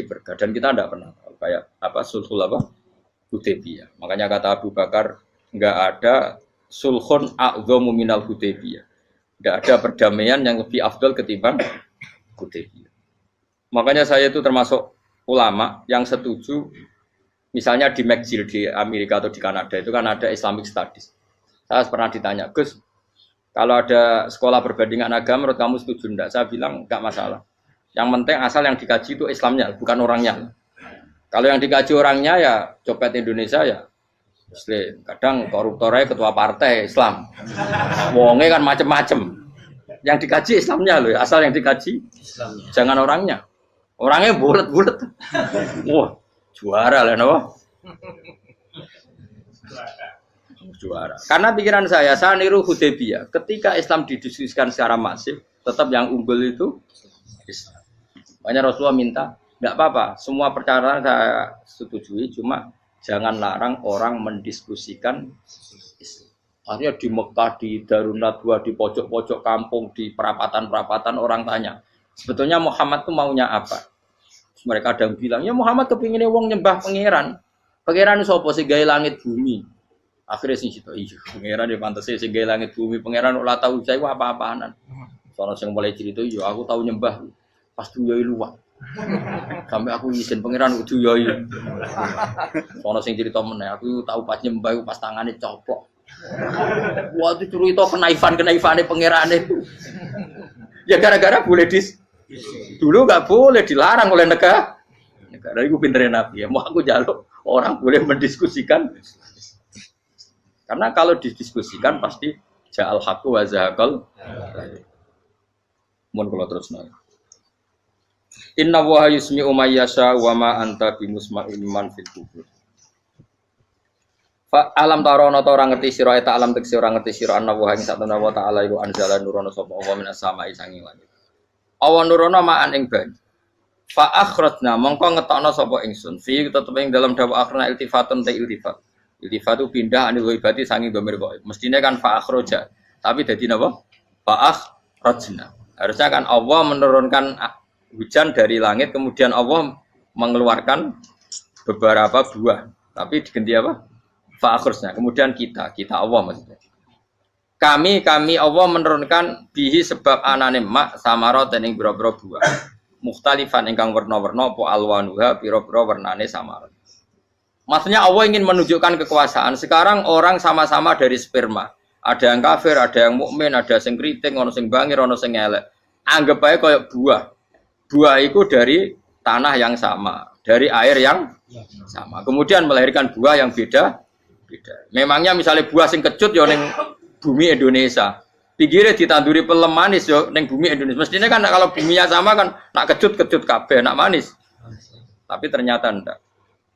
berkah dan kita tidak pernah kayak apa sulhul apa? Hudaybiyah. Makanya kata Abu Bakar enggak ada sulhun a'dhamu minal Hudaybiyah. Enggak ada perdamaian yang lebih afdal ketimbang Hudaybiyah. Makanya saya itu termasuk ulama yang setuju misalnya di McGill di Amerika atau di Kanada itu kan ada Islamic Studies. Saya pernah ditanya, Gus, kalau ada sekolah perbandingan agama menurut kamu setuju enggak? Saya bilang enggak masalah. Yang penting asal yang dikaji itu Islamnya, bukan orangnya. Kalau yang dikaji orangnya ya copet Indonesia ya Muslim. Kadang koruptornya ketua partai Islam. Wonge kan macem-macem. Yang dikaji Islamnya loh, asal yang dikaji Islamnya. Jangan orangnya. Orangnya bulet-bulet. Wah, juara lah no. Juara. Karena pikiran saya niru Hudaybiyah. Ketika Islam didiskusikan secara masif, tetap yang unggul itu Islam. Makanya Rasulullah minta, enggak apa-apa, semua perkara saya setujui, cuma jangan larang orang mendiskusikan Islam. Artinya di Mekah, di Darun Nadwa, di pojok-pojok kampung, di perapatan-perapatan orang tanya, sebetulnya Muhammad itu maunya apa? Terus mereka ada yang bilang, ya Muhammad kepinginnya wong nyembah pangeran. Pangeran itu apa sih? Gaya langit bumi. Akhirnya sih gitu, iya pangeran ya pantas sih gaya langit bumi. Pangeran ulah tahu saya apa-apaanan. Soalnya yang mulai cerita, iya aku tahu nyembah. Pas tuyoi luwak. Sampai aku izin pangeran tuyoi. Soalnya yang cerita meneh, aku tahu pas nyembah pas tangannya copok. Wah itu cerita kenaifan-kenaifannya pangeran itu. Ya gara-gara boleh dulu nggak boleh dilarang oleh negara. Negara itu pinterin Nabi ya. Mau aku jaluk orang boleh mendiskusikan. Karena kalau didiskusikan pasti ja'al haqqu wa zahaqal. Mohon kalau terus nanya. Inna wa yusmi'u may yasha wa ma anta bimusma'in man fil kubur. Fa alam tarono ta ora ngerti sira eta alam tekse ora ngerti sira ana wa ing satuna wa ta'ala iku anzala nurono sapa Allah minas sama'i sanging langit. Awan nurono ma'an ing banyu. Fa akhrajna mongko ngetokno sapa ingsun fi tetep ing dalam dawa akhirna iltifatun ta iltifat. Iltifat itu pindah anil ghaibati sanging dhamir ghaib. Mestine kan fa akhraja, tapi dadi napa? Fa akhrajna. Harusnya kan Allah menurunkan hujan dari langit kemudian Allah mengeluarkan beberapa buah. Tapi diganti apa? Fa'akhirnya, kemudian kita Allah maksudnya. Kami Allah menurunkan bihi sebab anane mak samarot ing boro-boro buah. Mukhtalifan ingkang werna-werna apa alwanuha pira-pira wernane samarot. Maksudnya Allah ingin menunjukkan kekuasaan. Sekarang orang sama-sama dari sperma. Ada yang kafir, ada yang mukmin, ada sing kriting, ono sing bangir, ono sing elek. Anggap aja kayak buah. Buah itu dari tanah yang sama, dari air yang sama. Kemudian melahirkan buah yang beda. Memangnya misalnya buah sing kecut ya ning bumi Indonesia. Pinggirnya ditanduri pelem manis ya ning bumi Indonesia. Mestinya kan kalau buminya sama kan nak kecut kabeh, nak manis. Tapi ternyata enggak.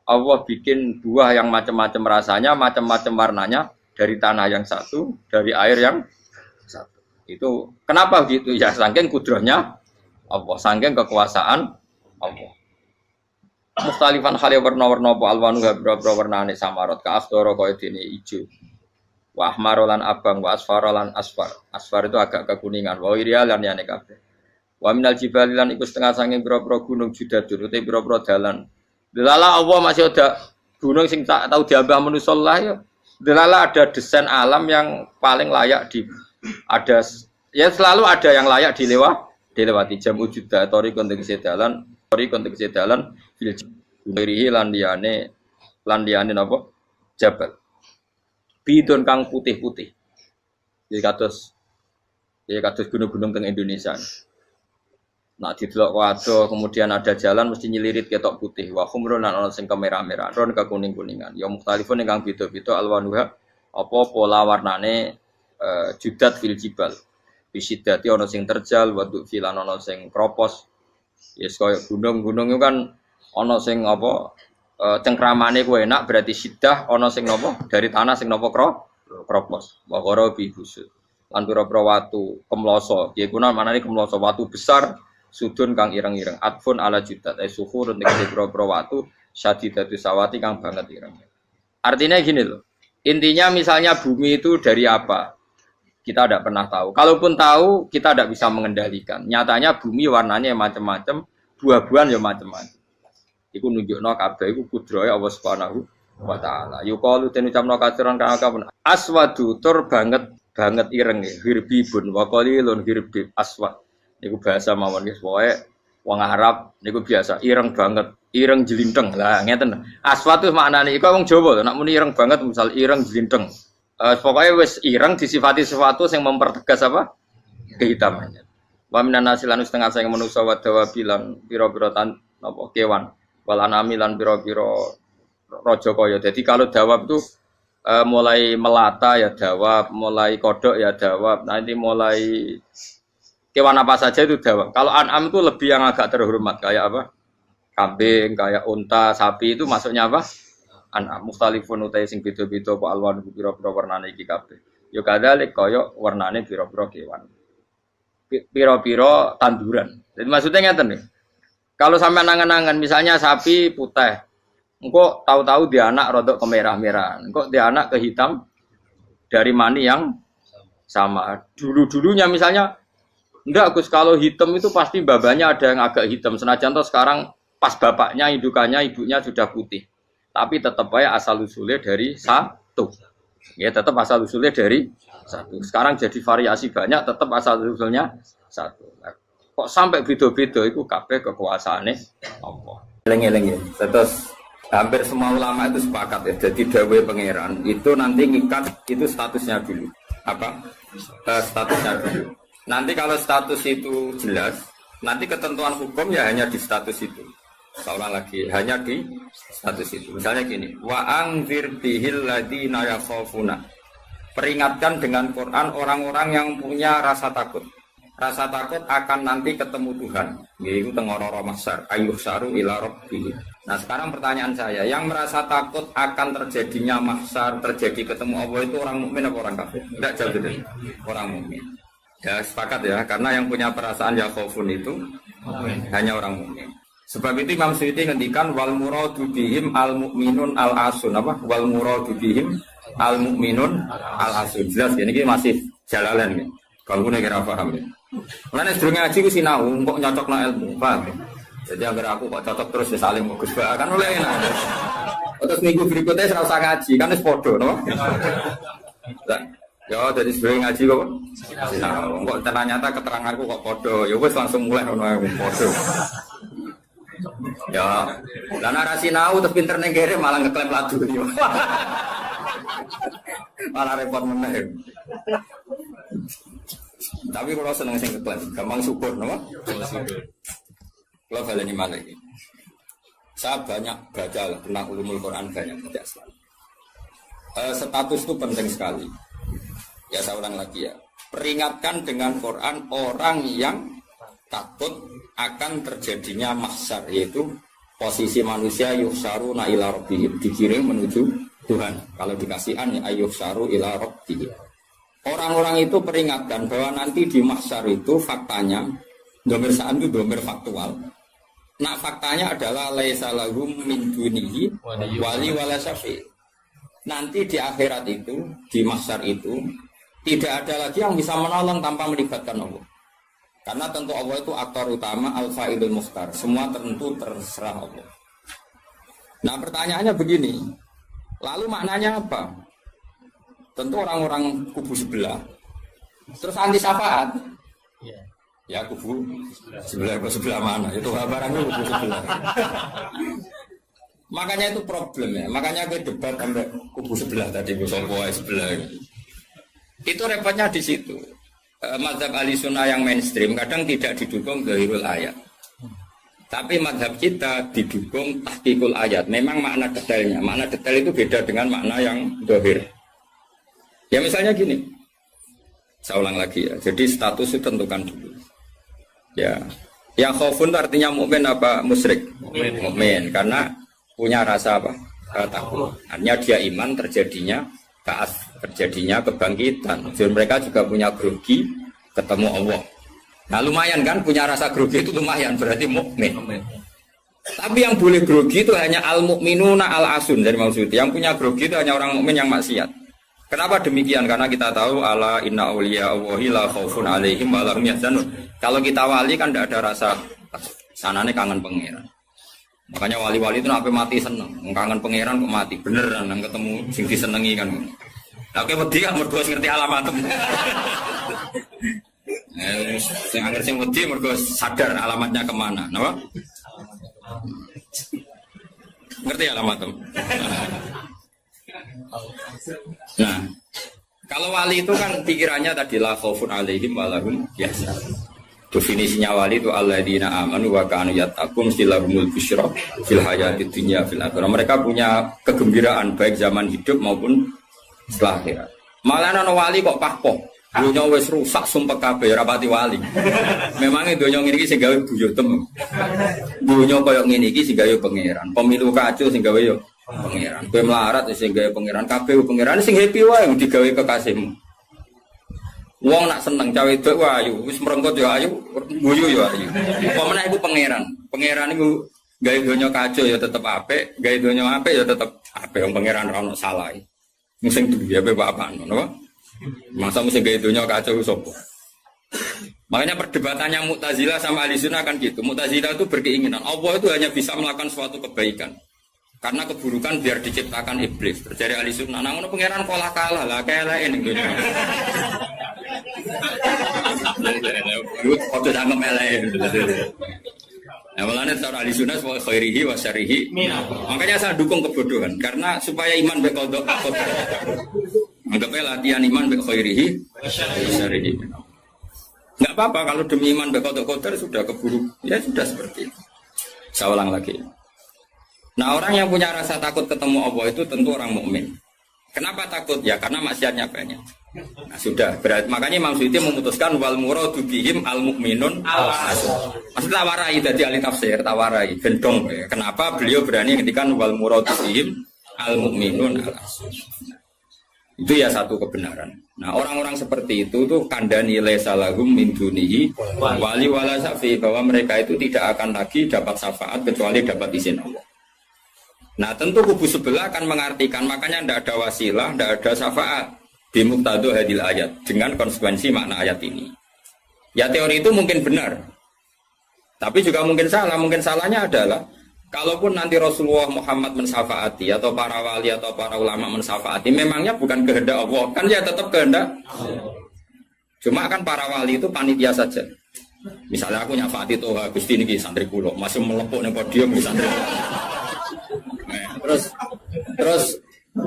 Allah bikin buah yang macam-macam rasanya, macam-macam warnanya dari tanah yang satu, dari air yang satu. Itu kenapa gitu? Ya saking kudrahnya Allah, saking kekuasaan Allah. Mustalifan khali warna-warna apa alwanu habra-habra warnane samarot ka akhdara kaya dene ijo. Wa ahmarolan abang wa asfarolan asfar. Asfar itu agak kekuningan, wa irial lan yane kabeh. Wa minal jibali lan iku setengah saking pira-pira gunung judadun uta pira-pira dalan. Delala Allah masih ada gunung sing tak tahu diambah manusa lah ya. Delala ada desain alam yang paling layak ada ya selalu ada yang layak dilewati jam wujuda tori konteks dalan fil berihi lan liyane napa jabal bidon kang putih-putih jadi kados gunung-gunung teng Indonesia. Nah didelok waduh kemudian ada jalan mesti nyelirit ketok putih wa khumrun lan ana sing kemerah-merah ron ke kuning-kuningan ya mukhtalifun ingkang beda-beda alwanuha apa pola warnane judat fil jibal bisidati ana sing terjal wa filan ana sing kropos. Yes kaya gunung-gunung itu kan ana sing apa cengkramane ku enak berarti sidah ana sing napa dari tanah sing napa kropos wa qara bi busud lan pira-pira watu kemloso ya kuna manane kemloso watu besar sudun kang ireng-ireng atfun ala judat suhur nek pira-pira watu syadidatu sawati kang banget ireng. Artinya gini loh. Intinya misalnya bumi itu dari apa? Kita tidak pernah tahu. Kalaupun tahu, kita tidak bisa mengendalikan. Nyatanya bumi warnanya macam-macam, buah-buahan ya macam-macam. Iku nunjukno kabeh iku kudrahe Allah Subhanahu wa taala. Yuqalu den ucapno kasiran kang akeh aswadu tur banget ireng hirbibun wa qalilun hirbib aswad. Niku bahasa mawon guys, pokoke wong Arab niku biasa ireng banget, ireng jelinteng. Lah ngeten. Aswad itu maknane iku wong Jawa lho, nek muni ireng banget misal ireng jelinteng. Pokoknya wis ireng disifati sesuatu yang mempertegas apa? Kehitamannya. Wa minan nasi lan setengah sing manusa wa dawabilan pira-pira napa kewan. Wal anami lan pira-pira raja kaya. Jadi kalau dawab itu mulai melata ya dawab, mulai kodok ya dawab. Nanti mulai kewan apa saja itu dawab. Kalau an'am itu lebih yang agak terhormat kayak apa? Kambing, kayak unta, sapi itu masuknya apa? An'am mukhtalifun utai sing beda-beda apa alwan pira-pira warnane iki kabeh. Ya kadalik kaya warnane pira-pira kewan. Pira-pira tanduran. Jadi maksudnya ngeten nih. Kalau sampai angan-angan misalnya sapi putih, engko tahu-tahu dia anak rodok kemerah-merahan, engko dia anak kehitam dari mani yang sama. Dulu-dulunya misalnya enggak Gus, kalau hitam itu pasti babanya ada yang agak hitam. Senajan toh sekarang pas bapaknya, indukannya, ibunya sudah putih. Tapi tetap aja asal usulnya dari satu. Ya tetap asal usulnya dari satu. Sekarang jadi variasi banyak, tetap asal usulnya satu. Nah, kok sampai beda-beda itu kabeh kekuasaane Allah. Eling-eling ya. Terus hampir semua ulama itu sepakat ya. Jadi dawuh pangeran itu nanti ngikat itu statusnya dulu. Apa? Statusnya dulu. Nanti kalau status itu jelas, nanti ketentuan hukum ya hanya di status itu. Seolah lagi hanya di status itu. Misalnya gini, wa anzir bihil ladina yakhafuna. Peringatkan dengan Quran orang-orang yang punya rasa takut. Rasa takut akan nanti ketemu Tuhan. Yaitu tengoro mahsyar, ayyuh saru ila rabbih. Nah, sekarang pertanyaan saya, yang merasa takut akan terjadinya mahsyar, terjadi ketemu Allah itu orang mukmin apa orang kafir? Enggak jauh itu. Orang mukmin. Ya, sepakat ya, karena yang punya perasaan yakhafun itu hanya orang mukmin. Sebab itu Imam Suyuti ngendikan wal muradu bihim al mukminun al asun apa? Wal muradu bihim al mukminun al asun. Jelas ya, ini masih jalalan ya. Kalau gue kira paham ya. Mulane sedurunge ngaji ku sinau kok nyocokno ilmu, paham ya? Jadi agar aku kok cocok terus ya saling bagus bae kan oleh enak. Terus minggu berikutnya ora usah ngaji, kan wis padha no. Ya dari sedurunge ngaji kok sinau. Kok ternyata keteranganku kok padha, ya wis langsung mulai ono padha. Ya, lah narasi nau terus pinter ning kere malah ngeklaim ladu yo. Malah repot meneh. Tapi kalau seneng sing ngeklaim, gampang syukur, napa? Kalau baleni malah iki. Saya banyak baca tentang ulumul Quran banyak tidak selalu. Status itu penting sekali. Ya saya ulang lagi ya. Peringatkan dengan Quran orang yang takut akan terjadinya mahsyar, yaitu posisi manusia yuhsaru na ila rabbihim, dikirim menuju Tuhan. Kalau dikasih an ya yuhsaru ila rabbihim. Orang-orang itu peringatkan bahwa nanti di mahsyar itu faktanya domir sa'an itu domir faktual. Nah faktanya adalah laisa lahum min dunihi wali wala syafi'. Nanti di akhirat itu, di mahsyar itu tidak ada lagi yang bisa menolong tanpa melibatkan Allah. Karena tentu Allah itu aktor utama al-fa'ilul mukhtar. Semua tentu terserah Allah. Nah pertanyaannya begini. Lalu maknanya apa? Tentu orang-orang kubu sebelah. Terus anti syafaat. Ya kubu sebelah mana? Itu barangnya kubu sebelah. Makanya itu problem ya. Makanya gue debat sampai kubu sebelah tadi. Sebelah. Itu repotnya di situ. Mazhab ahli sunnah yang mainstream kadang tidak didukung zahirul ayat. Tapi mazhab kita didukung tahqiqul ayat. Memang makna detailnya. Makna detail itu beda dengan makna yang zahir. Ya misalnya gini. Saya ulang lagi ya. Jadi status itu tentukan dulu. Ya. Yang khaufun artinya mukmin apa musyrik? Mukmin. Karena punya rasa apa? Takut. Artinya dia iman terjadinya Kaas terjadinya kebangkitan. Jadi mereka juga punya grogi ketemu Allah. Nah lumayan kan punya rasa grogi itu lumayan berarti mukmin. Tapi yang boleh grogi itu hanya al mukminuna al asun dari maksud. Yang punya grogi itu hanya orang mukmin yang maksiat. Kenapa demikian? Karena kita tahu ala inna auliya Allahi la khaufun alaihim wa lahum yahzanun. Kalau kita wali kan tidak ada rasa sanane kangen pangeran. Makanya wali-wali itu sampai mati seneng, kangen pangeran kok mati beneran nang ketemu sing disenengi kan. Oke wedi kan mergo ngerti alamat. Sing anggere sing wedi mergo sadar alamatnya kemana, napa? Ngerti alamat. Nah, kalau wali itu kan pikirannya tadi la khaufun alaihim wa lahum yahzanun. Definisinya wali itu alladzina amanu wa kanu yattaqun istilahumul busyra fil hayatid dunya fil akhirah. Mereka punya kegembiraan baik zaman hidup maupun setelah akhirat. Malah ana wali kok pahpoh. Dunya wis rusak sumpek kabeh ora pati wali. Memangnya dunya ngene iki sing gawe buyutem. Dunya koyo ngene iki sing gawe pangeran. Pemilu kacau sing gawe yo pangeran. Kowe melarat sing gawe pangeran, kabeh pangeran sing happy wae digawe kekasihmu. Wong nak seneng cawe wedok ayu, wis merengkot yo ayu, guyu yo ayu. Apa meneh iku pangeran. Pangeran iku gawe donya kacau ya tetep apik, gawe donya apik ya tetep apik. Wong pangeran ora ono salah. Sing duwe ape apa ngono. Masa mesti gawe donya kacau sapa? Makanya perdebatannya Mu'tazilah sama Ahlussunnah kan gitu. Mu'tazilah itu berkeinginan Allah itu hanya bisa melakukan suatu kebaikan. Karena keburukan biar diciptakan iblis. Terjadi Ahlussunnah. Nah, ngono pangeran kalah lah kayak ini dunya. Waktu jangan melayan. Nah, malahnya seorang Ahlussunnah sebagai khairihi wa syarihi. Makanya saya dukung kebodohan karena supaya iman bekodok. Anggapnya latihan iman khairihi wa syarihi. Enggak apa-apa kalau demi iman bekodok sudah keburu. Ya sudah seperti itu. Saya ulang lagi. Nah, orang yang punya rasa takut ketemu Allah itu tentu orang mukmin. Kenapa takut? Ya karena maksiatnya banyak. Nah, sudah berarti makanya Imam Suyuti memutuskan wal muradu bihim al mukminun al asr. Maksudnya tawarai dari ahli tafsir, tawarai gendong. Kenapa beliau berani ketika wal muradu bihim al mukminun al asr. Itu ya satu kebenaran. Nah, orang-orang seperti itu tuh kandani laisa lahum min dunihi wali wala syafi, bahwa mereka itu tidak akan lagi dapat syafaat kecuali dapat izin Allah. Nah, tentu kubu sebelah akan mengartikan makanya tidak ada wasilah, tidak ada syafaat bimuqtadu hadil ayat dengan konsekuensi makna ayat ini. Ya teori itu mungkin benar, tapi juga mungkin salah. Mungkin salahnya adalah kalaupun nanti Rasulullah Muhammad mensyafaati atau para wali atau para ulama mensyafaati, memangnya bukan kehendak Allah, kan ya tetap kehendak. Cuma kan para wali itu panitia saja. Misalnya aku nyafaati tuh Gusti niki santri kula, masih melepuk ning podium santri. Terus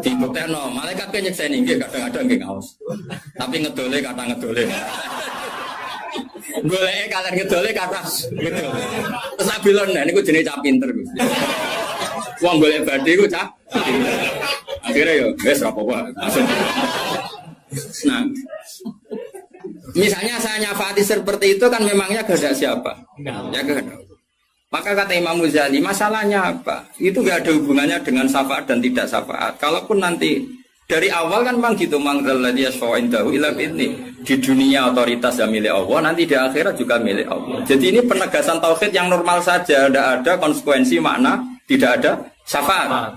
dibuktekno malaikat ke nyekseni nggih kadang-kadang nggih ngaos. Tapi ngedole kata ngedole. Goleke kata ngedole kata ngedole. Terus abilon niku jenenge cah pinter Gus. Wong golek badhe iku cah. Akhirnya yo wis ora apa-apa langsung. Nah, misalnya saya nyafati seperti itu kan memangnya kehendak siapa? Ya kehendak. Maka kata Imam Ghazali, masalahnya apa? Itu gak ada hubungannya dengan syafaat dan tidak syafaat. Kalaupun nanti dari awal kan memang gitu, di dunia otoritas yang milik Allah, nanti di akhirat juga milik Allah. Jadi ini penegasan tauhid yang normal saja, tidak ada konsekuensi makna, tidak ada syafaat.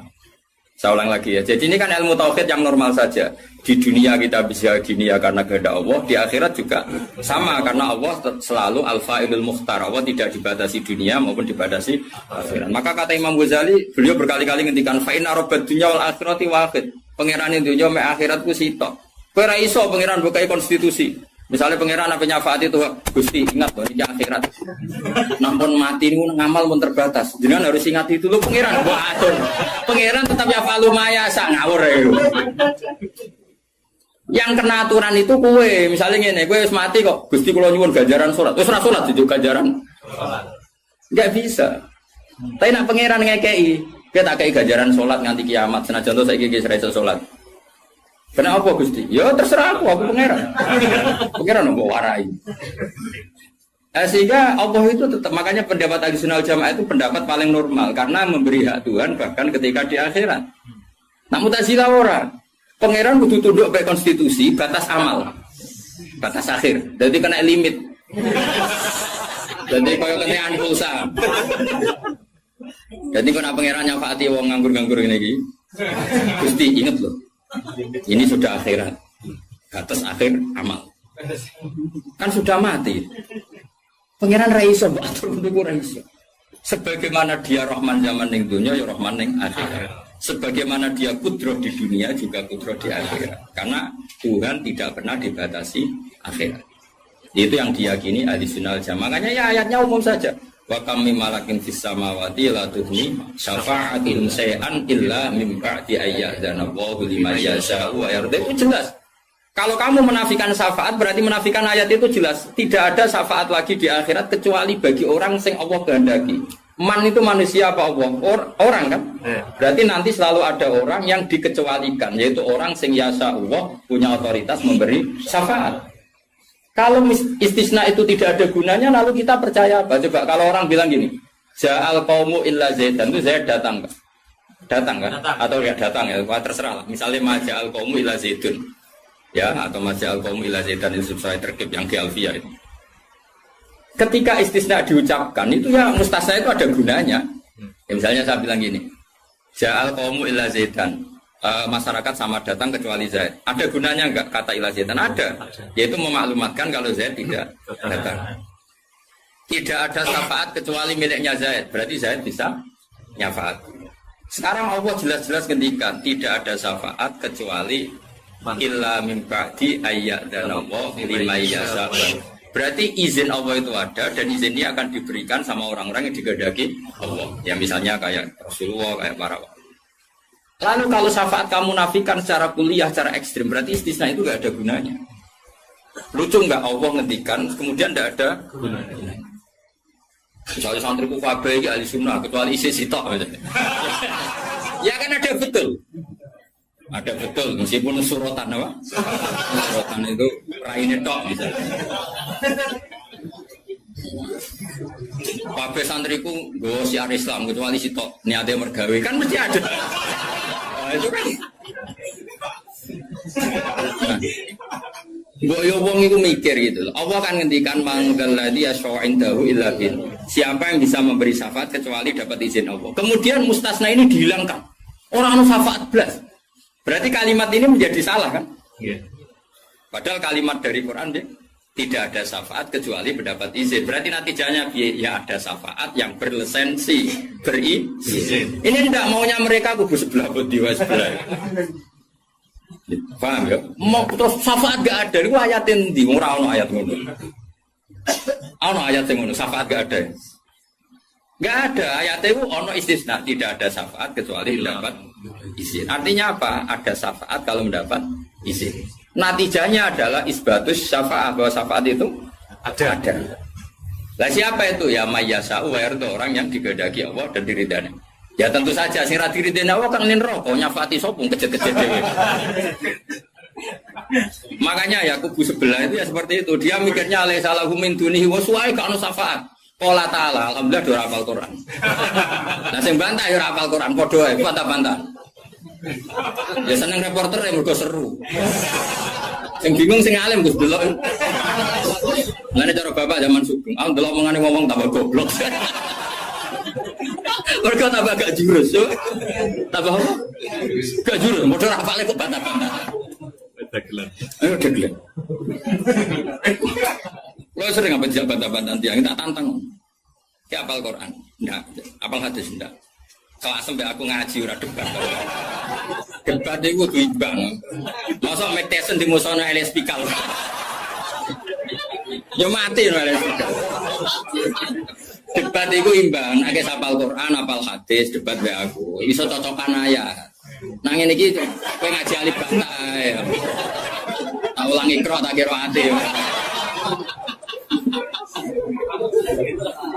Saya ulang lagi ya. Jadi ini kan ilmu tauhid yang normal saja. Di dunia kita bisa gini ya karena kehendak Allah, di akhirat juga sama karena Allah selalu al-fa'ilul mukhtar. Allah tidak dibatasi dunia maupun dibatasi akhirat. Maka kata Imam Ghazali, beliau berkali-kali ngendikan fa inna rabbad dunya wal akhirati wahid. Pangeran dunya mek akhirat ku sitok. Kowe ora iso pangeran bukai konstitusi. Misalnya pangeran apa nyafaati itu Gusti ingat loh ini akhirat. Nampun mati niku ngamal pun terbatas. Jenengan harus ingat itu lho pangeran. Waduh. Pangeran tetap ya falu maya sak ngawur ya. Yang kena aturan itu kue, misalnya ngene, kue wis mati kok, Gusti kula nyuwun ganjaran salat. Wis ora salat dijuk ganjaran. Enggak bisa. Tapi nak pangeran ngekei, kita tak kei ganjaran salat nganti kiamat. Senajan to saiki iki iso salat. Kenapa Gusti? Ya terserah aku pangeran. Pangeran mau warai. Sehingga Allah itu tetap, makanya pendapat Ahlussunnah Jamaah itu pendapat paling normal karena memberi hak Tuhan bahkan ketika di akhirat. Nak Mu'tazilah ora. Pangeran kudu tunduk pada konstitusi, batas amal, batas akhir. Jadi kena limit. Jadi kaya kena pulsa. Jadi kena pangeran nyafaati wong nganggur-nganggur ini iki. Gusti ingat loh. Ini sudah akhirat. Batas akhir amal. Kan sudah mati. Pangeran ra iso atur niku ra iso. Sebagaimana dia Rahman zaman ning dunya ya Rahman ning akhirat. Sebagaimana dia kudroh di dunia juga kudroh di akhirat. Karena Tuhan tidak pernah dibatasi akhirat. Itu yang diyakini Ahlussunnah Jamaah. Makanya ya ayatnya umum saja. Wa kam mim malakin fis samawati la tuhni syafa'atin shay'an illa min ba'di ayyadzana Allahu liman yasha'u wa yarda. Itu jelas. Kalau kamu menafikan syafaat berarti menafikan ayat itu jelas. Tidak ada syafaat lagi di akhirat kecuali bagi orang sing Allah kehendaki. Man itu manusia apa Allah? Orang kan? Berarti nanti selalu ada orang yang dikecualikan, yaitu orang sing yasa Allah punya otoritas memberi syafaat. Kalau istisna itu tidak ada gunanya, lalu kita percaya apa? Coba kalau orang bilang gini, Ja'al qaumu illa Zaidan, itu Zaid datang kan? Datang kan? Atau ya datang ya, terserah lah. Misalnya Maja'al qaumu illa Zaidun. Ya, atau Maja'al qaumu illa Zaidan itu sesuai terkib yang di Alfiyah itu. Ketika istisna diucapkan itu ya mustasna itu ada gunanya. Ya, misalnya saya bilang gini, Ja'al qaumu illa Zaidan, masyarakat sama datang kecuali Zaid. Ada gunanya enggak kata illa Zaidan? Ada. Yaitu memaklumatkan kalau Zaid tidak datang. Tidak ada syafaat kecuali miliknya Zaid. Berarti Zaid bisa nyafaat. Sekarang Allah jelas-jelas ngendikan tidak ada syafaat kecuali illa min ba'di ayyadallahu liman yasha. Berarti izin Allah itu ada dan izin ini akan diberikan sama orang-orang yang digandaki Allah. Ya misalnya kayak Rasulullah, kayak para wali. Lalu kalau syafaat kamu nafikan secara kuliah, secara ekstrim, berarti istisna itu gak ada gunanya. Lucu nggak Allah ngendikan, kemudian tidak ada gunanya. Misalnya santriku kabeh iki ahli sunnah, kecuali isi sitok. Ya kan ada betul. Ada betul, meskipun suratan apa? Suratan itu raine tok misalnya. Kabeh santriku nggo syiar Islam kecuali sitok niate mergawe kan mesti ada. Nah, itu kan. Mbok yo wong iku mikir gitu loh. Allah kan ngendikan mangdalladzi yashfa'u indahu illa bin. Siapa yang bisa memberi syafaat kecuali dapat izin Allah. Kemudian mustasna ini dihilangkan. Orang anu syafaat blas. Berarti kalimat ini menjadi salah kan? Iya. Padahal kalimat dari Quran dia tidak ada syafaat kecuali mendapat izin. Berarti natijanya ya ada syafaat yang berlisensi, berizin. Ini tidak maunya mereka kubu sebelah bodiwa sebelah. Paham ya? Mau terus syafaat gak ada. Itu ayatin di ora ono ayat ngono. Ono ayat ngono, syafaat gak ada. Gak ada ayatnya itu ono istisna, tidak ada syafaat kecuali mendapat izin. Artinya apa? Ada syafaat kalau mendapat izin. Natijanya adalah isbatus syafaat, bahwa syafaat itu ada. Lah siapa itu? Ya mayyasa'u wa yarda, orang yang digandaki Allah dan diridani. Ya tentu saja sing ra diridani Allah kan neraka, nyafaati sapa kejet-kejet dhewe. Makanya ya kubu sebelah itu ya seperti itu. Dia mikirnya alaisa lahu min dunihi wa suwae ka ono syafaat. Qala ta'ala, alhamdulillah do hafal Quran. Nah sing bantah ya hafal Quran padha ae, bantah-bantah. Ya seneng reporter yang mergo seru. Sing bingung sing alim Gus delok. Ngene cara bapak zaman Sugeng, aku delok omongane ngomong tambah goblok. Mergo tambah gak jurus yo. Tambah apa? Gak jurus, modal hafale kok bantah-bantah. Dagelan. Ayo dagelan. Lo sering apa bantah-bantah tiang, tak tantang. Ya apal Quran, enggak. Apal hadis enggak. Kelas sampai aku ngaji ora debat. Debat itu kudu imbang. Masa Mike Tyson di musono Elias Pikal. Ya mati no Elias Pikal. Debat itu imbang, akeh apal Quran, apal hadis, debat be aku. Iso cocokan ayat. Nang ngene iki kowe ngaji alif bantah ya. Tak ulangi ikra tak kira ati.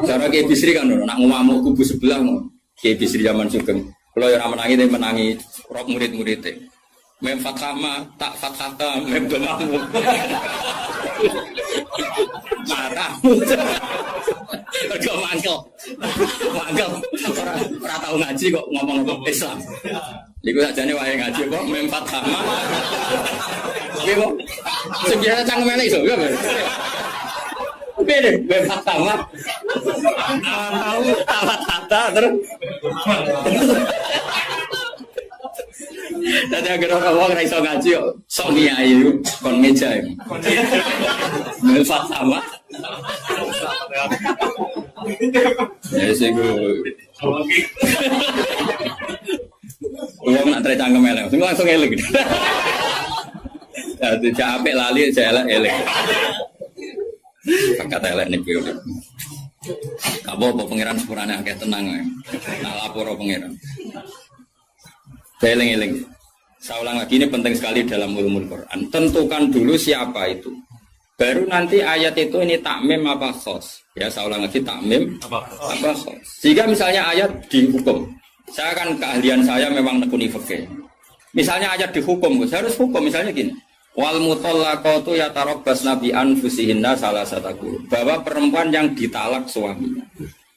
Cara Kiai Bisri kan nak ngamuk kubu sebelah ngono. Kiai Bisri zaman Sugeng. Kalau yang menangi dia menangi rok murid-muridnya. Mem fathama tak fathata mem domamu. Matamu. Kau mangkel. Ora tau ngaji kok ngomong Islam. Iku sajane wae ngaji kok mem fathama. Nggih kok. Sebiasa cangkem elek iso ya. Beda, bebas sama. Tahu, tata terus. Tadi agar orang raiso ngaji, sok kiai, kon meja. Bebas sama. Ya sih gue. Gue nak tercangkem elek, langsung elek. Jadi capek lali, saya elek. Kata elek nih gue udah. Kamu pangeran sepurane akeh tenang. Nah lapor pangeran. Eling-eling. Saya ulang lagi, ini penting sekali dalam ulumul Quran. Tentukan dulu siapa itu. Baru nanti ayat itu ini takmim apa khos. Ya, saya ulang lagi, takmim apa khos. Jika misalnya ayat dihukum, saya kan keahlian saya memang nekuni fikih. Misalnya ayat dihukum, saya harus hukum. Misalnya gini, wal mutallaqatu yatarabbasna bi anfusihinna salasataku. Bahwa perempuan yang ditalak suaminya,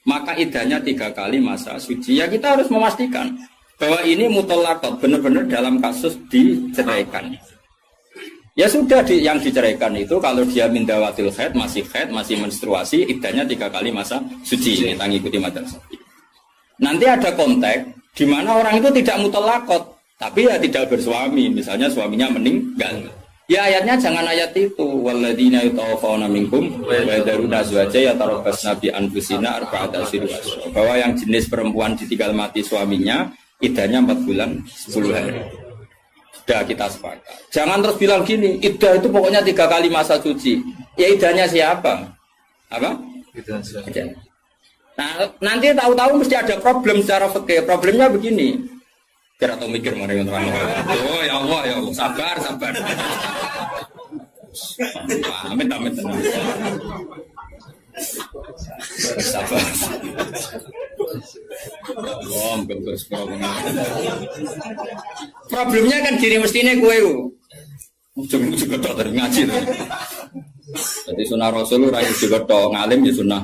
maka idahnya 3 kali masa suci. Ya kita harus memastikan bahwa ini mutallaqat benar-benar dalam kasus diceraikan. Ya sudah yang diceraikan itu kalau dia mindawatil haid, masih menstruasi, idahnya 3 kali masa suci. Ini ikuti madrasah. Nanti ada konteks di mana orang itu tidak mutallaqat, tapi ya tidak bersuami, misalnya suaminya meninggal. Ya ayatnya jangan ayat itu. Walladzina yatawaffawna minkum wa yadharuna azwaja yatarabbasna bi anfusina arba'ata asyhur. Bahwa yang jenis perempuan ditinggal mati suaminya, idahnya 4 bulan 10 hari. Sudah kita sepakat. Jangan terus bilang gini, idah itu pokoknya 3 kali masa suci. Ya idahnya siapa? Apa? Idah. Nah, nanti tahu-tahu mesti ada problem secara fikih. Problemnya begini. Kira atau mikir mana yang terang. Oh ya Allah, sabar. Amit. Sabar. Problemnya kan gini mestinya gue juga tak ngaji. Jadi sunnah Rasul raih juga tok ngalim ya sunnah.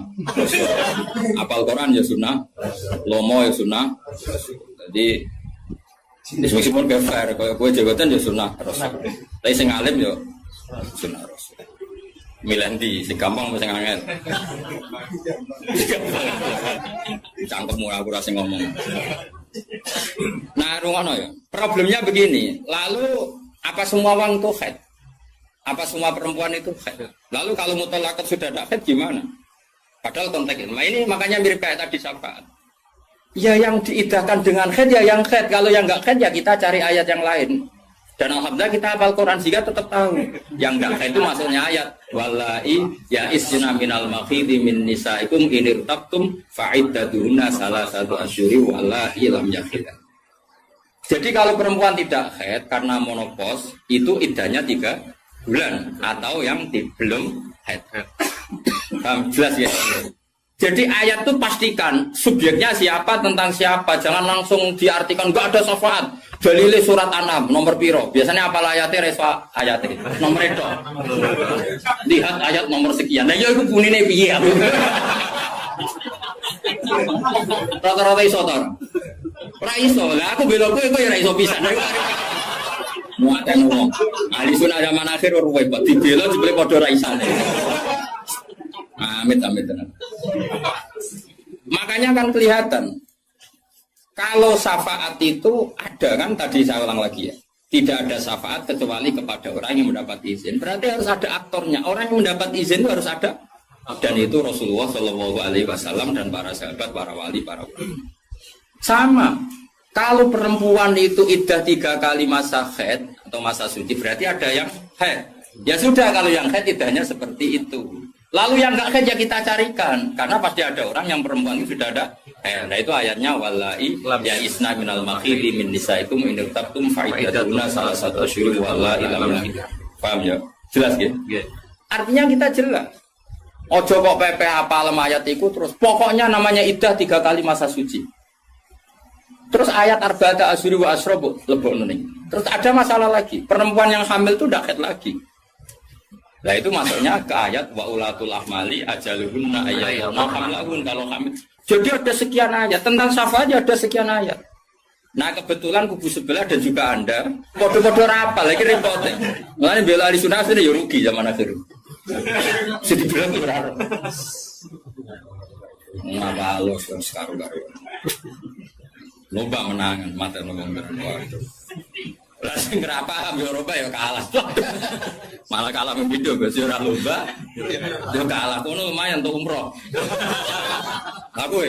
Apal Quran ya sunnah. Lomo ya sunnah. Jadi meskipun gak fair, kalau gue jabatan ya sunnah Rasul. Tapi sing ngalim ya sunnah Rasul. Milih di sing gampang sing angel. Cangkemmu aku rasa ngomong. Nah, rungono ya. Problemnya begini. Lalu apa semua orang itu haid? Apa semua perempuan itu haid? Lalu kalau mutallaqat sudah tidak haid gimana? Padahal konteksnya. Nah, ini makanya mirip kayak tadi syafaat. Ya yang diidahkan dengan haid ya yang haid. Kalau yang enggak haid ya kita cari ayat yang lain. Dan alhamdulillah kita hafal Quran sehingga tetap tahu. Yang enggak haid itu maksudnya ayat wallahi ya isna minal makhidi min nisaikum in irtabtum fa'iddatuhunna salasatu asyhuri wallahi lam yahid. Jadi kalau perempuan tidak haid karena menopause itu iddahnya 3 bulan atau yang belum haid. Jelas ya. Jadi ayat itu pastikan subjeknya siapa tentang siapa, jangan langsung diartikan enggak ada syafaat. Dalile surat An-Nam nomor piro? Biasanya apa ayatnya reswa ayatnya nomor itu. Lihat ayat nomor sekian. Nah ya itu bunine piye? Rata-rata iso to. Ora iso. Lah aku bela kowe ya ora iso pisan. Muatan wong. Ahli sunah zaman akhir ruwet kok dibela jebule padha ra isane. Amit. Makanya kan kelihatan kalau syafaat itu ada kan tadi saya ulang lagi ya. Tidak ada syafaat kecuali kepada orang yang mendapat izin. Berarti harus ada aktornya. Orang yang mendapat izin itu harus ada. Dan itu Rasulullah Shallallahu Alaihi Wasallam dan para sahabat, para wali, para ulama. Sama. Kalau perempuan itu iddah 3 kali masa haid atau masa suci berarti ada yang haid. Ya sudah kalau yang haid iddahnya seperti itu. Lalu yang enggak haid ya kita carikan karena pasti ada orang yang perempuan itu sudah ada. Nah itu ayatnya wallahi ya isna minal makhili min nisaikum in irtabtum fa'iddatuna salasatu asyhur wallahi lam yahid. Paham ya? Jelas ya? Artinya kita jelas. Ojo kok PP hafal ayat itu terus pokoknya namanya iddah 3 kali masa suci. Terus ayat arba'ata asyhur wa asrobu lebokno ning. Terus ada masalah lagi. Perempuan yang hamil itu enggak haid lagi. Nah itu masuknya ke ayat wa ulatul ahmali ajaluhunna ayyatuna hamlahun kalau hamil. Jadi ada sekian ayat tentang syafaat ada sekian ayat. Nah kebetulan kubu sebelah dan juga Anda podo-podo rapal lagi repotnya. Mulane bela ahli sunnah ini ya rugi zaman akhir. Jadi bilang berharap. Ngapa halus dan sekarang-karang. Lomba menangan mata ngomong berdoa. Lah sing ora paham ya Eropa ya kalah. Malah kalah video Gus ora lomba. Yo kalah kono lumayan untuk umroh. Aku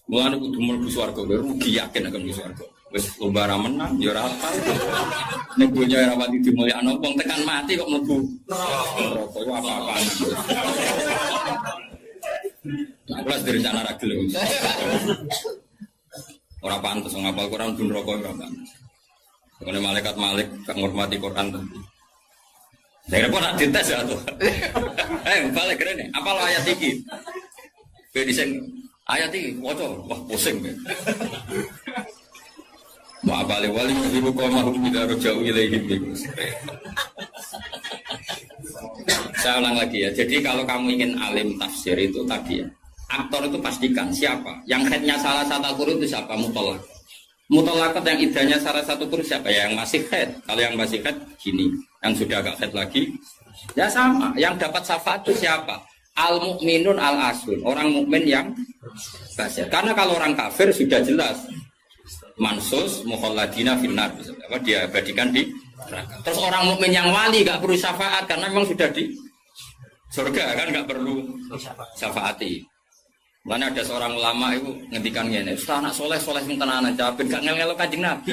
mulane kudu mlebu swarga rugi yakin akan mlebu swarga. Wis lomba ra menang ya ora apa. Nek dunya ora pati dimulyakno wong tekan mati kok mlebu neraka iku apa-apaan. Aku wis direncana ra gelem. Ora pantes ngapal Quran dun neraka ora pantes. Mengenai malaikat Malik gak ngormati Quran tuh. Saya kira nak dites ya tuh. Balik keren nih. Apa lo ayat ini? Bediseng ayat ini, wah pusing. Ma balik wali ibu kau mahu tidak jauh ilaihim. Saya ulang lagi ya. Jadi kalau kamu ingin alim tafsir itu tadi ya. Aktor itu pastikan siapa. Yang headnya salah satu Al-Qur'an itu siapa? Mutolak. Mutolakat yang idahnya salah satu Qur'an siapa? Ya, yang masih head. Kalau yang masih head gini. Yang sudah agak head lagi. Ya sama. Yang dapat syafaat itu siapa? Al-mu'minun al-asun. Orang mukmin yang kafir. Karena kalau orang kafir sudah jelas. Mansus mukhalladina finnar, apa dia abadikan di neraka. Terus orang mukmin yang wali gak perlu syafaat karena memang sudah di surga kan, gak perlu syafaati. Mana ada seorang ulama itu ngendikan ngene, "Ustaz anak soleh sing tenanan jawabin gak ngel-ngelo Kanjeng Nabi."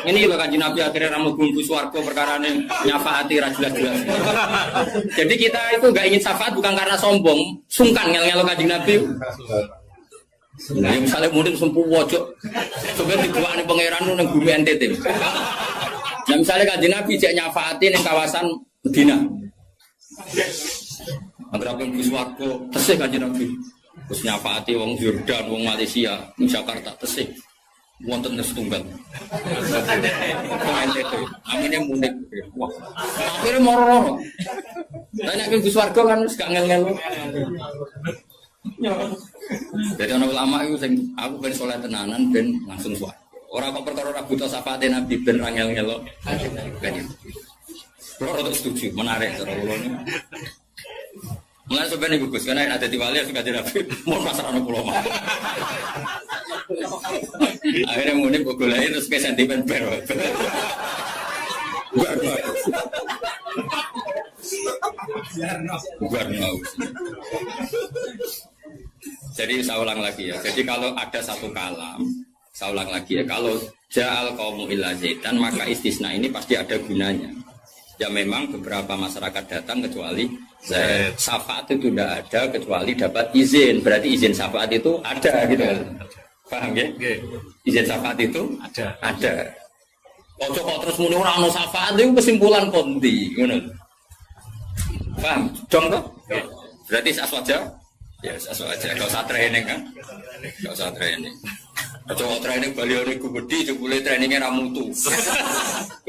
Ini lho Kanjeng Nabi akhirnya ramu bumbu swarga perkarane nyafaati ra jelas-jelas. Jadi kita itu gak ingin syafaat bukan karena sombong, sungkan ngel-ngelo Kanjeng Nabi. Nah, misalnya mungkin sempuh wojok, sebenarnya dibuat pangeran nang bumi NTT. Nah, misalnya Kanjeng Nabi cek nyafaati ning kawasan Medina. Antara Gus Wargo tesih Kanjeng Nabi. Terus nyafaati wong Yordan, wong Malaysia, ning Jakarta tesih. Wonten setunggal. NTT. Amine munik. Wah. Akhire moro-moro. Lah nek Gus Wargo kan wis gak ngel-ngel. Jadi orang ulama itu aku ben soleh tenanan ben langsung suara. Orang kok perkara ora buta syafaate Nabi ben rangel-ngelo. Kan. Kalau untuk setuju menarik cara ulama. Mulai sebenarnya bagus karena ada di wali suka jadi Nabi mau masalah ulama. Akhirnya mudik golain terus ke sentimen ber. Jadi saya ulang lagi ya. Jadi kalau ada satu kalam, saya ulang lagi ya. Kalau ja'al qaumu illa zaitan, maka istisna ini pasti ada gunanya. Ya memang beberapa masyarakat datang kecuali syafaat itu tidak ada kecuali dapat izin. Berarti izin syafaat itu ada gitu. Paham ya? Izin syafaat itu ada. Ojo kok terus muni ora ono syafaat itu kesimpulan konti, ngono. Paham? Dong toh? Berarti aswaja. Ya, aswaja. Enggak usah training kan? Enggak usah training. Coba training balione gede, jebule trainingnya ra mutu.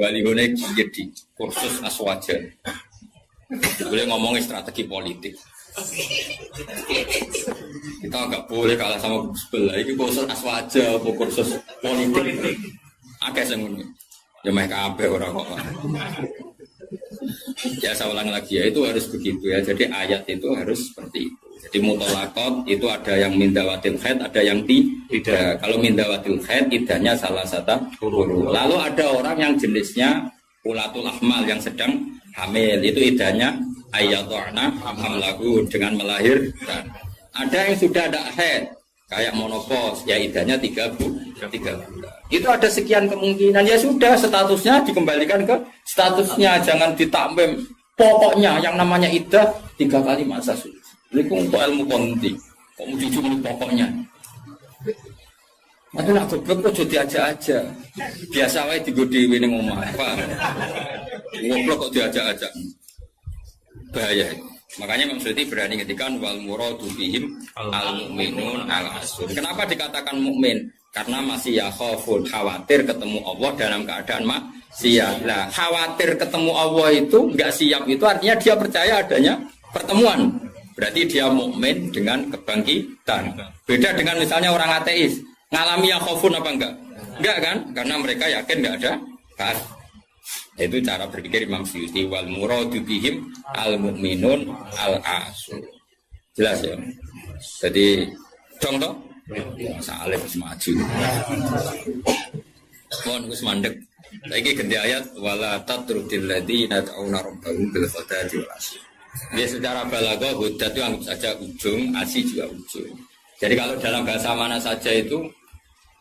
Balione jadi kursus aswaja. Boleh ngomongin strategi politik. Kita enggak boleh kalah sama sebelah. Ini kursus aswaja, apa kursus politik. Akeh sing ngono. Ya meh kabeh ora kok. Ya saya ulang lagi ya, itu harus begitu ya. Jadi ayat itu harus seperti itu. Jadi mutolakot itu ada yang mindawatil khaid, ada yang tidak. Kalau mindawatil khaid idahnya salah satu huruf. Lalu ada orang yang jenisnya ulatul ahmal yang sedang hamil, itu idahnya ayatuna hamlahu dengan melahirkan. Ada yang sudah ada haid kayak monopos, ya idahnya 3 bulan. Itu ada sekian kemungkinan, ya sudah statusnya dikembalikan ke statusnya, jangan ditambahin. Pokoknya yang namanya idah 3 kali masa suci. Itu untuk ilmu konti. Kok mau cuma pokoknya? Itu nak goblok kok jadi aja. Biasa wae digodi ning omah. Apa? Goblok kok diajak-ajak. Bahaya. Makanya Imam Suyuti berani ngetikan wal muradu bihim al mukminun al asun. Kenapa dikatakan mukmin? Karena masih ya khaufun, khawatir ketemu Allah dalam keadaan maksiat. Nah, khawatir ketemu Allah itu enggak siap, itu artinya dia percaya adanya pertemuan. Berarti dia mukmin dengan kebangkitan. Beda dengan misalnya orang ateis, ngalami yang khaufun apa enggak? Enggak kan? Karena mereka yakin enggak ada kan. Itu cara berpikir Imam Suyuti wal muradu bihim al mukminun al asun. Jelas ya. Jadi contoh masa alif maju. Mohon Gus mandek. Lagi ganti ayat wala tatrudil ladina ta'una rabbahum bil ghadati wal asy. Dia secara balaghah hudat itu anggap saja ujung, asy juga ujung. Jadi kalau dalam bahasa mana saja itu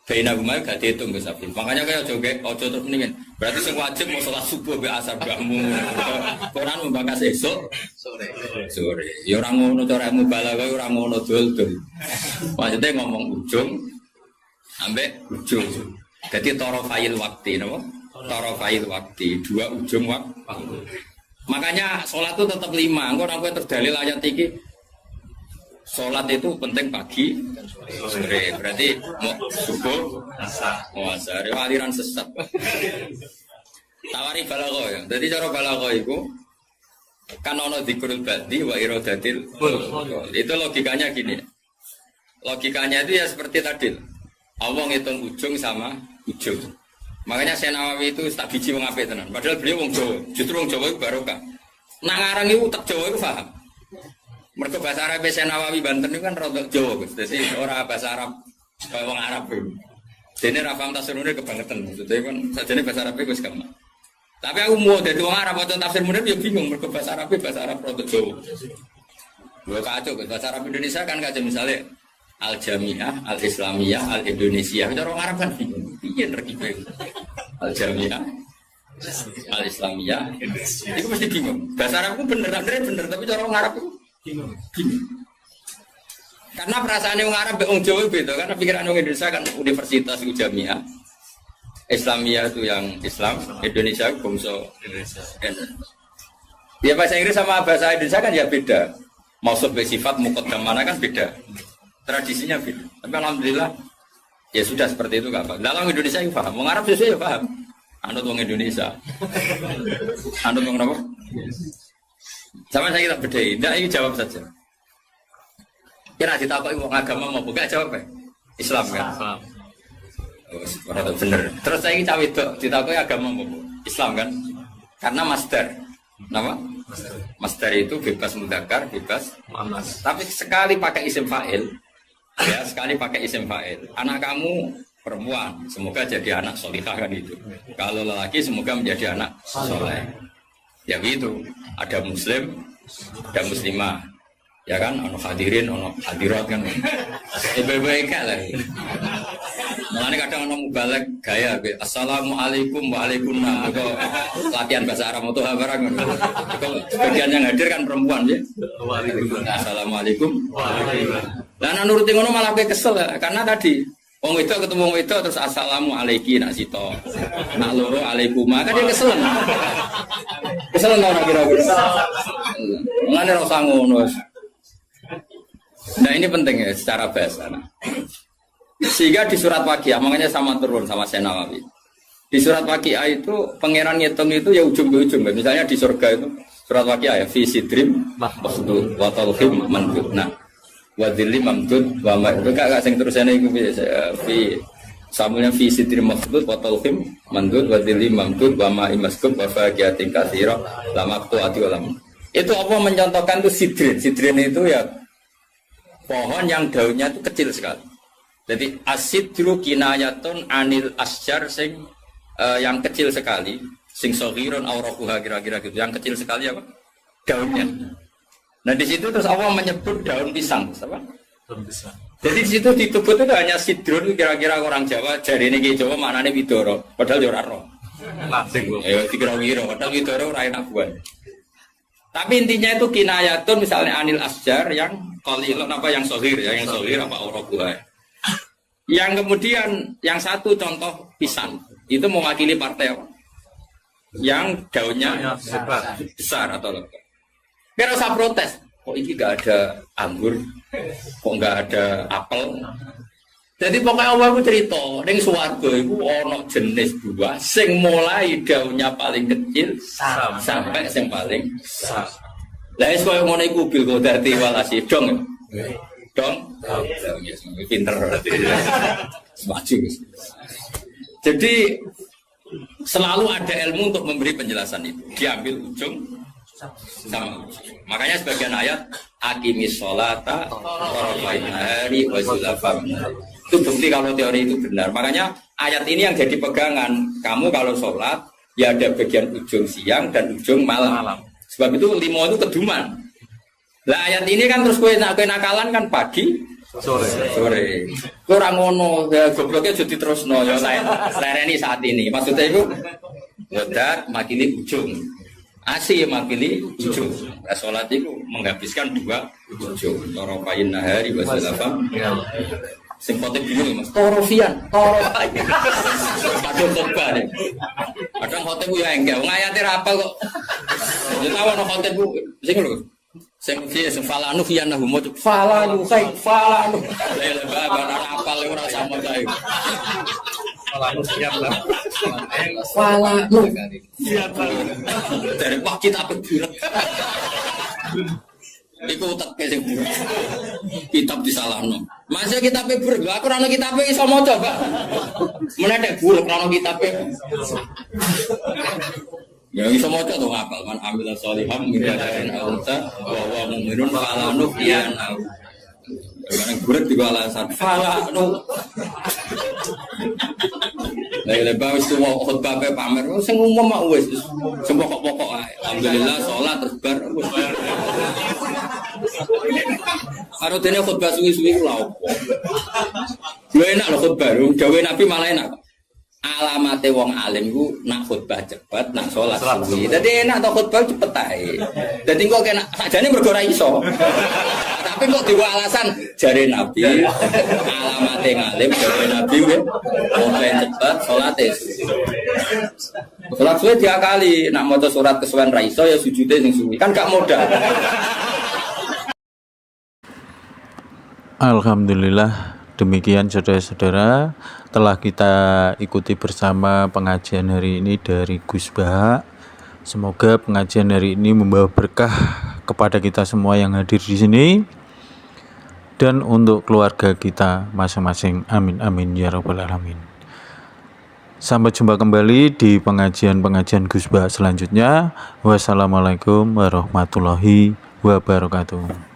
baina gumai gak dihitung Gus Abdul. Makanya kayak ojo terus mendingin. Berarti sing wajib mau sholat subuh be asar bahmu. Quran membahas esok sore. Ya ora ngono cara mubalaghah ora ngono dul-dul. Maksudnya ngomong ujung ambek ujung. Jadi toro fayil waktu napa? tarafail waktu, dua ujung waktu. Makanya sholat itu tetap 5. Engko nek terus dalil ayat iki sholat itu penting pagi sore. Berarti mau subuh, asar, aliran sesat. Tawari balaghah ya. Jadi cara balaghah itu kan ono dzikrul badi wa iradatil. Itu logikanya gini. Logikanya itu ya seperti tadi. Allah ngitung ujung sama ujung. Makanya Syekh Nawawi itu tak biji wong apik tenan. Padahal beliau wong Jawa. Justru wong Jawa itu barokah. Nak ngarang itu tak Jawa itu paham. Mergo bahasa Arab Syekh Nawawi Banten itu kan rada Jawa, Gus. Dadi ora bahasa Arab kaya wong Arab itu. Dene ra paham tafsirune kebangetan. Maksudnya kan sajane bahasa Arab Gus gampang. Tapi aku mau dadi wong Arab waca tafsir munir ya bingung mergo bahasa Arab rada Jawa. Lho kacau bahasa Arab Indonesia kan kacau misalnya Al-Jami'ah, Al-Islamiyah, Al-Indonesia. Cara orang Arab kan bingung. Piye terkipe? Al-Jami'ah, Al-Islamiyah. Itu mesti bingung. Bahasa Arabku bener, tapi cara orang Arab itu bingung. Karena perasaan orang Arab orang Jawa beda. Karena pikiran orang Indonesia kan universitas itu Jami'ah. Islamiyah itu yang Islam, Indonesia itu bangsa Indonesia. Ya bahasa Inggris sama bahasa Indonesia kan ya beda. Maksud bersifat muqaddam mana kan beda. Tradisinya beda. Tapi alhamdulillah ya sudah seperti itu Pak. Dalam Indonesia yang paham. Wong Arab sesuai ya paham. Anut wong Indonesia. Anut wong apa? Sama saya kita bedai. Tidak, ini jawab saja. Kira ditakoki wong agama mau buka jawab Islam kan? Oh, bener. Terus saya ini cawe itu ditakoki agama mau Islam kan? Karena masdar. Nama? Masdar itu bebas mudzakkar, bebas muannas. Tapi sekali pakai isim fa'il, ya sekali pakai isim fa'il. Anak kamu perempuan, semoga jadi anak solihah kan itu. Kalau lelaki semoga menjadi anak soleh. Ya gitu. Ada muslim, ada muslimah. Ya kan, ono hadirin, ono hadirat kan. Baik-baik lah. Mulane kadang ono mubalek gaya assalamualaikum waalaikumsalam. Itu latihan bahasa Arab atau barang. Bagian yang hadir kan perempuan ya. Assalamualaikum waalaikumsalam. Lah nek nuruti ngono malah kowe kesel karena tadi wong wedok ketemu wong wedok terus assalamualaikum nak sito. Nak loro alaikuma kan dia kesel. Kesel ora kira-kira. Mulane ora usah ngono. Nah ini penting ya secara bahasa. Sehingga di surat Waqiah, makanya sama turun sama Syekh Nawawi. Di surat Waqiah itu pangeran ngitung itu ya ujung ke ujung. Misalnya di surga itu surat Waqiah ya fi sidrim mahmud wa talhim mandud. Nah, wa dhillim mamdud wa ma itu gak sing terusane iku fi samulnya fi sidrim mahmud wa talhim mandud wa dhillim mamdud wa ma imaskum wa faqiyatin katsira lama tuati ulam. Itu apa mencontohkan itu sidrin. Sidrin itu ya pohon yang daunnya itu kecil sekali. Jadi asidru kinayatun anil asjar sing yang kecil sekali, sing sohiron aurakuha kira-kira gitu, yang kecil sekali apa? Daunnya. Nah di situ terus Allah menyebut daun pisang, apa? Daun pisang. Jadi di situ disebut itu hanya sidrun kira-kira orang Jawa, jari ini Jawa maknanya widoro, padahal ora roh. Lasing loh. Ya dikira-kira, padahal widoro ora enak buat. Tapi intinya itu kinayatun misalnya anil asjar yang qalilun apa yang sohir ya, yang sohir apa aurakuha. Yang kemudian yang satu contoh pisang itu mewakili partai apa? Yang daunnya besar atau lebih. Kira usah protes. Kok ini nggak ada anggur? Kok nggak ada apel? Jadi pokoknya Allah itu cerita, ning swarga itu ono jenis buah sing mulai daunnya paling kecil sampai sing paling besar. Lah wis koyo ngono iku bil qadati walasi dong. Dong, pinter berarti. Maju. Jadi selalu ada ilmu untuk memberi penjelasan itu. Diambil ujung sama ujung. Makanya sebagian ayat aqimis sholata tarafain nahari wa zulafam. Itu bukti kalau teori itu benar. Makanya ayat ini yang jadi pegangan. Kamu kalau sholat ya ada bagian ujung siang dan ujung malam. Sebab itu limo itu keduman. Lah ayat ini kan terus kowe nakalan kan pagi sore. Kowe ora ngono, gobloke aja diterusno ya lereni saat ini. Maksudnya itu wadat makili ujung. Asih makili ujung. Nah, salat itu menghabiskan dua ujung. Tarafain nahari wa salafam. Sing khotib bingung Mas. Torofian. Kadang khotbah nih. Kadang khotib ku ya enggak. Wong ayate ra apal kok. Ya tahu ana khotib ku sing lho. Sing piye sing falanu fiana humo falanu kai falanu. Lha bae ora apal ora sama kae. Falanu siap lah. Falanu. Siap lah. Dari pak kita bulat. Iku teke sing bulat. Kitab disalahno. Masih kitabe bulat. Lho aku ora ono kitabe iso maca, Pak. Meneh nek bulat ora ono kitabe. Ya iso maca to ngapal man amil sholiham min dzakarin aw unsa wa huwa mu'minun falanu fiana. Karena bulat juga alasan falanu. Lah wis tuwa khotbah pe pamer sing umum mak wis sing pokok-pokok ae. Alhamdulillah salat terus bar. Karo dene khotbah suwi-suwi ku lha opo. Yo enak lho khotbah, dawuh Nabi malah enak. Alamate wong alim ku nak khotbah cepet, nak salat suwi. Dadi enak to khotbah cepet ae. Dadi kok kena sakjane mergo ora iso. Tapi kok diwa alasan jare Nabi alamate ngalim jare Nabi nggih oleh cepet salate. Salat suwi diakali, nak maca surat kesuwen ra iso ya sujude sing suwi. Kan gak modal. Alhamdulillah, demikian saudara-saudara telah kita ikuti bersama pengajian hari ini dari Gus Bah. Semoga pengajian hari ini membawa berkah kepada kita semua yang hadir di sini dan untuk keluarga kita masing-masing. Amin amin ya rabbal alamin. Sampai jumpa kembali di pengajian Gus Bah selanjutnya. Wassalamualaikum warahmatullahi wabarakatuh.